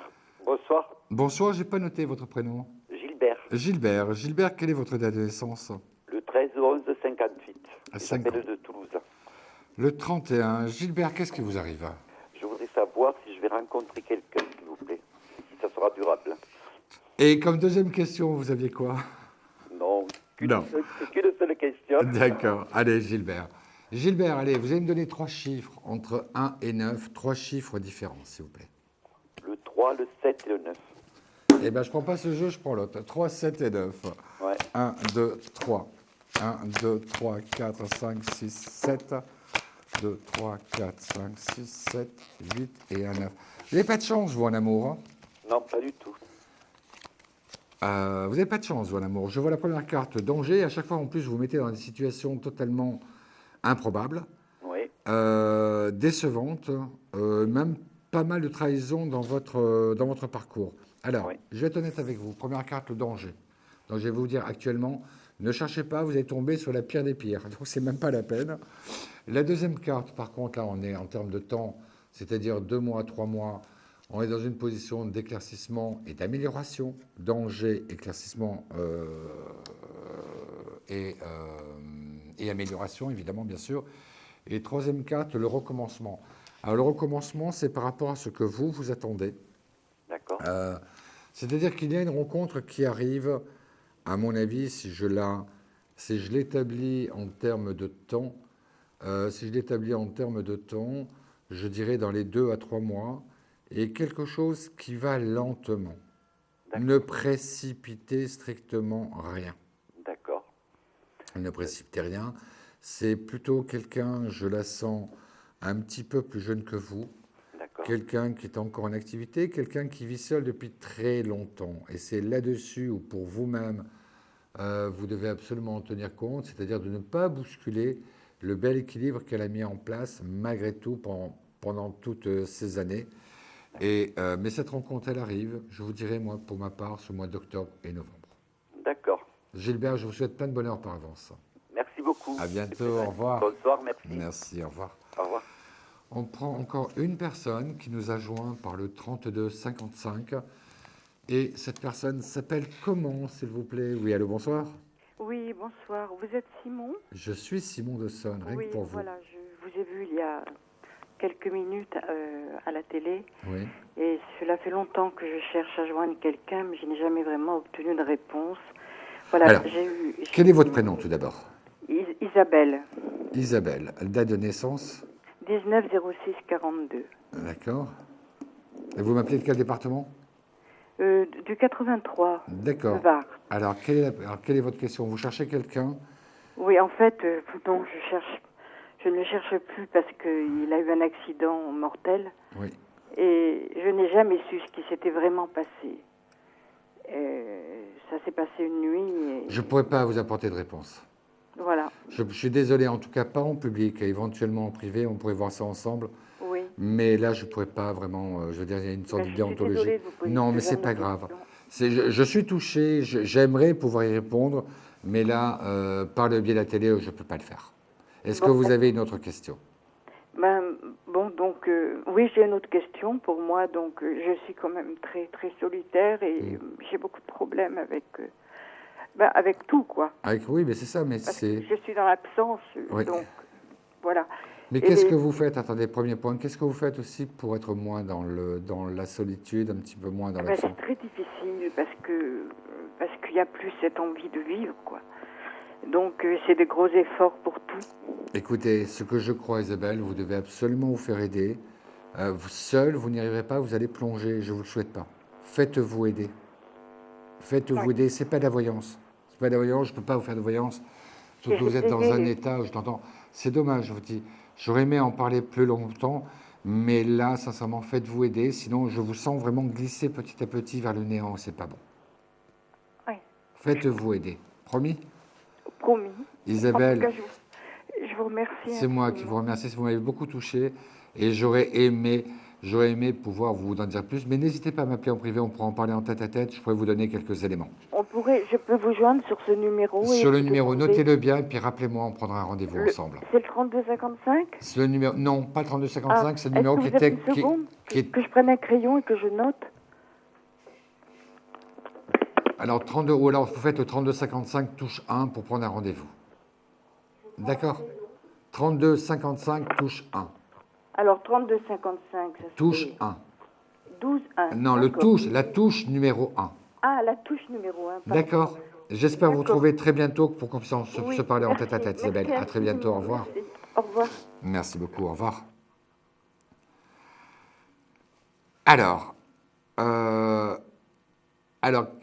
Bonsoir. Bonsoir, je n'ai pas noté votre prénom. Gilbert. Gilbert. Gilbert, quelle est votre date de naissance? Le 13/11/58. À J'appelle de Toulouse. Le 31. Gilbert, qu'est-ce qui vous arrive? Je voudrais savoir si je vais rencontrer quelqu'un, s'il vous plaît. Si ça sera durable. Et comme deuxième question, vous aviez quoi? Non. Non. C'est qu'une seule question. D'accord. Allez, Gilbert. Gilbert, allez, vous allez me donner 3 chiffres entre 1 et 9. 3 chiffres différents, s'il vous plaît. Le 3, le 7 et le 9. Eh bien, je ne prends pas ce jeu, je prends l'autre. 3, 7 et 9. Ouais. 1, 2, 3. 1, 2, 3, 4, 5, 6, 7. 2, 3, 4, 5, 6, 7, 8 et 1, 9. Vous n'avez pas de chance, vous, en amour, hein? Non, pas du tout. Vous n'avez pas de chance, vous, en amour. Je vois la première carte, danger. À chaque fois, en plus, vous vous mettez dans des situations totalement improbables, oui. Décevantes, même pas mal de trahison dans votre parcours. Alors, oui. Je vais être honnête avec vous. Première carte, le danger. Donc, je vais vous dire actuellement, ne cherchez pas, vous allez tomber sur la pire des pires. Donc, c'est même pas la peine. La deuxième carte, par contre, là, on est en termes de temps, c'est-à-dire 2 mois, 3 mois. On est dans une position d'éclaircissement et d'amélioration, danger, éclaircissement et amélioration, évidemment, bien sûr. Et troisième carte, le recommencement. Alors, le recommencement, c'est par rapport à ce que vous attendez. D'accord. C'est-à-dire qu'il y a une rencontre qui arrive, à mon avis, si je l'établis en termes de temps, je dirais dans les 2 à 3 mois, et quelque chose qui va lentement. Ne précipitez strictement rien. D'accord. Ne précipitez rien. C'est plutôt quelqu'un, je la sens, un petit peu plus jeune que vous. Quelqu'un qui est encore en activité, quelqu'un qui vit seul depuis très longtemps. Et c'est là-dessus où, pour vous-même, vous devez absolument en tenir compte, c'est-à-dire de ne pas bousculer le bel équilibre qu'elle a mis en place, malgré tout, pendant toutes ces années. Mais cette rencontre, elle arrive, je vous dirai, moi, pour ma part, ce mois d'octobre et novembre. D'accord. Gilbert, je vous souhaite plein de bonheur par avance. Merci beaucoup. À bientôt, au revoir. Bonsoir, merci. Merci, au revoir. Au revoir. On prend encore une personne qui nous a joint par le 3255. Et cette personne s'appelle comment, s'il vous plaît? Oui, allô, bonsoir. Oui, bonsoir. Vous êtes Simon? Je suis Simon Dawson, rien que pour vous. Voilà, je vous ai vu il y a quelques minutes à la télé. Oui. Et cela fait longtemps que je cherche à joindre quelqu'un, mais je n'ai jamais vraiment obtenu de réponse. Voilà, alors, quel est votre prénom tout d'abord? Isabelle. Isabelle. Date de naissance? 19/06/42. D'accord. Et vous m'appelez de quel département? Du 83. D'accord. Alors, quelle est votre question? Vous cherchez quelqu'un? Oui, en fait, non, je ne le cherche plus parce qu'il a eu un accident mortel. Oui. Et je n'ai jamais su ce qui s'était vraiment passé. Ça s'est passé une nuit. Je ne pourrais pas vous apporter de réponse. Voilà. Je suis désolé, en tout cas pas en public, éventuellement en privé, on pourrait voir ça ensemble. Oui. Mais là, je ne pourrais pas vraiment, je veux dire, il y a une sorte de déontologie. Non, mais ce n'est pas grave. Je suis touché, j'aimerais pouvoir y répondre, mais là, par le biais de la télé, je ne peux pas le faire. Est-ce que vous avez une autre question? Bon, Donc, oui, j'ai une autre question pour moi. Donc, je suis quand même très, très solitaire et j'ai beaucoup de problèmes avec tout, quoi. Oui, mais c'est ça, mais Parce que je suis dans l'absence, donc, voilà. Mais qu'est-ce que vous faites? Attendez, premier point. Qu'est-ce que vous faites aussi pour être moins dans la solitude, un petit peu moins dans l'absence? C'est très difficile parce qu'il n'y a plus cette envie de vivre, quoi. Donc, c'est des gros efforts pour tout. Écoutez, ce que je crois, Isabelle, vous devez absolument vous faire aider. Seul, vous n'y arriverez pas, vous allez plonger. Je ne vous le souhaite pas. Faites-vous aider. Faites-vous aider. Ce n'est pas de la voyance. C'est pas de la voyance, je ne peux pas vous faire de voyance. Surtout que vous êtes dans un état où je t'entends. C'est dommage, je vous dis. J'aurais aimé en parler plus longtemps, mais là, sincèrement, faites-vous aider. Sinon, je vous sens vraiment glisser petit à petit vers le néant. C'est pas bon. Oui. Faites-vous aider. Promis? Promis. Isabelle, en tout cas, je vous remercie. C'est moi qui vous remercie. Vous m'avez beaucoup touché et j'aurais aimé pouvoir vous en dire plus. Mais n'hésitez pas à m'appeler en privé, on pourra en parler en tête-à-tête. Je pourrais vous donner quelques éléments. Je peux vous joindre sur ce numéro. Sur le numéro, notez-le bien et puis rappelez-moi, on prendra un rendez-vous ensemble. C'est le 3255 ? C'est le numéro, non, pas le 3255, c'est le numéro qui était... Que je prenne un crayon et que je note. Alors, 32, ou alors vous faites le 3255 touche 1 pour prendre un rendez-vous. D'accord ? 3255 touche 1. Alors, 3255, ça touche 1. 12 1. Non, la touche numéro 1. Ah, la touche numéro 1. D'accord. J'espère vous retrouver très bientôt pour qu'on puisse se parler en tête-à-tête, Isabelle. À très bientôt. Au revoir. Merci. Au revoir. Merci beaucoup. Au revoir. Alors,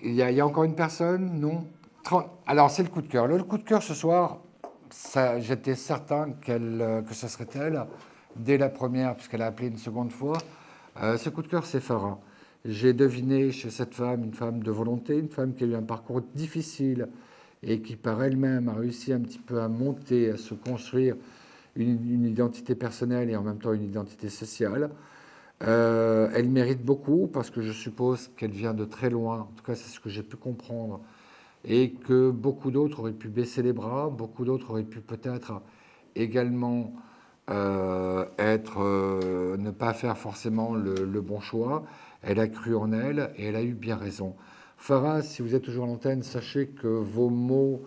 il y a encore une personne? Non? Alors, c'est le coup de cœur. Le coup de cœur ce soir, j'étais certain que ce serait elle, dès la première, puisqu'elle a appelé une seconde fois. Ce coup de cœur, c'est Farah. J'ai deviné chez cette femme une femme de volonté, une femme qui a eu un parcours difficile et qui, par elle-même, a réussi un petit peu à monter, à se construire une identité personnelle et en même temps une identité sociale. Elle mérite beaucoup parce que je suppose qu'elle vient de très loin, en tout cas c'est ce que j'ai pu comprendre, et que beaucoup d'autres auraient pu baisser les bras, beaucoup d'autres auraient pu peut-être également ne pas faire forcément le bon choix. Elle a cru en elle et elle a eu bien raison. Farah, si vous êtes toujours à l'antenne, sachez que vos mots,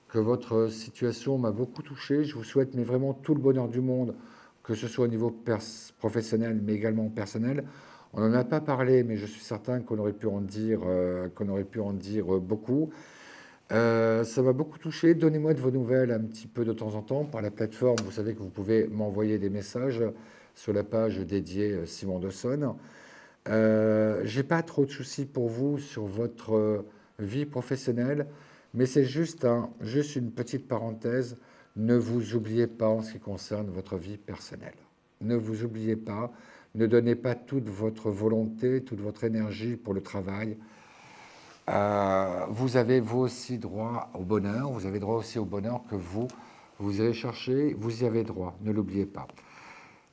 que votre situation m'a beaucoup touché. Je vous souhaite mais vraiment tout le bonheur du monde, que ce soit au niveau professionnel, mais également personnel. On n'en a pas parlé, mais je suis certain qu'on aurait pu en dire beaucoup. Ça m'a beaucoup touché. Donnez-moi de vos nouvelles un petit peu de temps en temps par la plateforme. Vous savez que vous pouvez m'envoyer des messages sur la page dédiée Simon Dawson. J'ai pas trop de soucis pour vous sur votre vie professionnelle, mais c'est juste une petite parenthèse. Ne vous oubliez pas en ce qui concerne votre vie personnelle. Ne vous oubliez pas, ne donnez pas toute votre volonté, toute votre énergie pour le travail. Vous avez vous aussi droit au bonheur, vous avez droit aussi au bonheur que vous allez chercher, vous y avez droit, ne l'oubliez pas.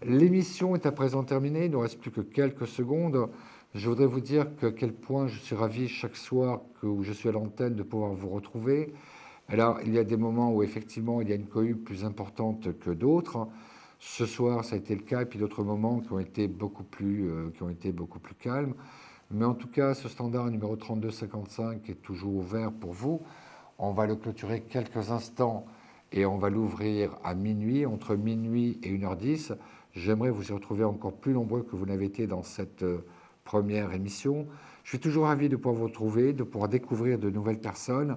L'émission est à présent terminée, il ne reste plus que quelques secondes. Je voudrais vous dire à quel point je suis ravi chaque soir où je suis à l'antenne de pouvoir vous retrouver. Alors, il y a des moments où effectivement il y a une cohue plus importante que d'autres. Ce soir, ça a été le cas, et puis d'autres moments qui ont été beaucoup plus calmes. Mais en tout cas, ce standard numéro 3255 est toujours ouvert pour vous. On va le clôturer quelques instants et on va l'ouvrir à minuit, entre minuit et 1h10. J'aimerais vous y retrouver encore plus nombreux que vous n'avez été dans cette première émission. Je suis toujours ravi de pouvoir vous retrouver, de pouvoir découvrir de nouvelles personnes.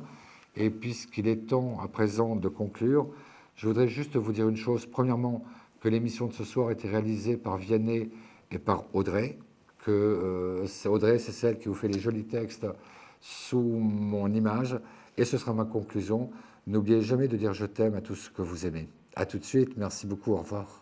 Et puisqu'il est temps à présent de conclure, je voudrais juste vous dire une chose. Premièrement, que l'émission de ce soir était réalisée par Vianney et par Audrey. Audrey, c'est celle qui vous fait les jolis textes sous mon image. Et ce sera ma conclusion. N'oubliez jamais de dire je t'aime à tous ceux que vous aimez. À tout de suite. Merci beaucoup. Au revoir.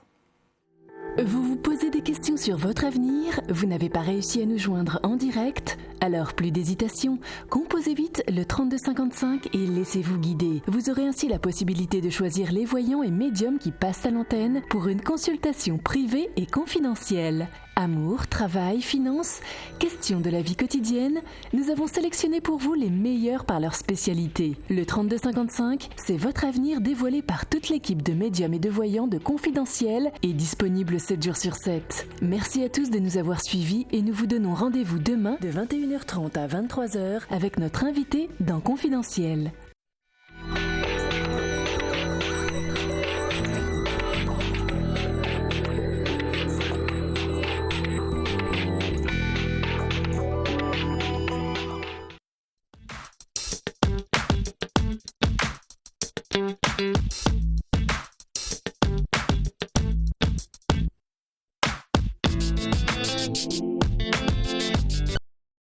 Vous vous posez des questions sur votre avenir? Vous n'avez pas réussi à nous joindre en direct? Alors plus d'hésitation, composez vite le 3255 et laissez-vous guider. Vous aurez ainsi la possibilité de choisir les voyants et médiums qui passent à l'antenne pour une consultation privée et confidentielle. Amour, travail, finances, questions de la vie quotidienne, nous avons sélectionné pour vous les meilleurs par leur spécialité. Le 3255, c'est votre avenir dévoilé par toute l'équipe de médiums et de voyants de Confidentiel et disponible 7 jours sur 7. Merci à tous de nous avoir suivis et nous vous donnons rendez-vous demain de 21h30 à 23h avec notre invité dans Confidentiel.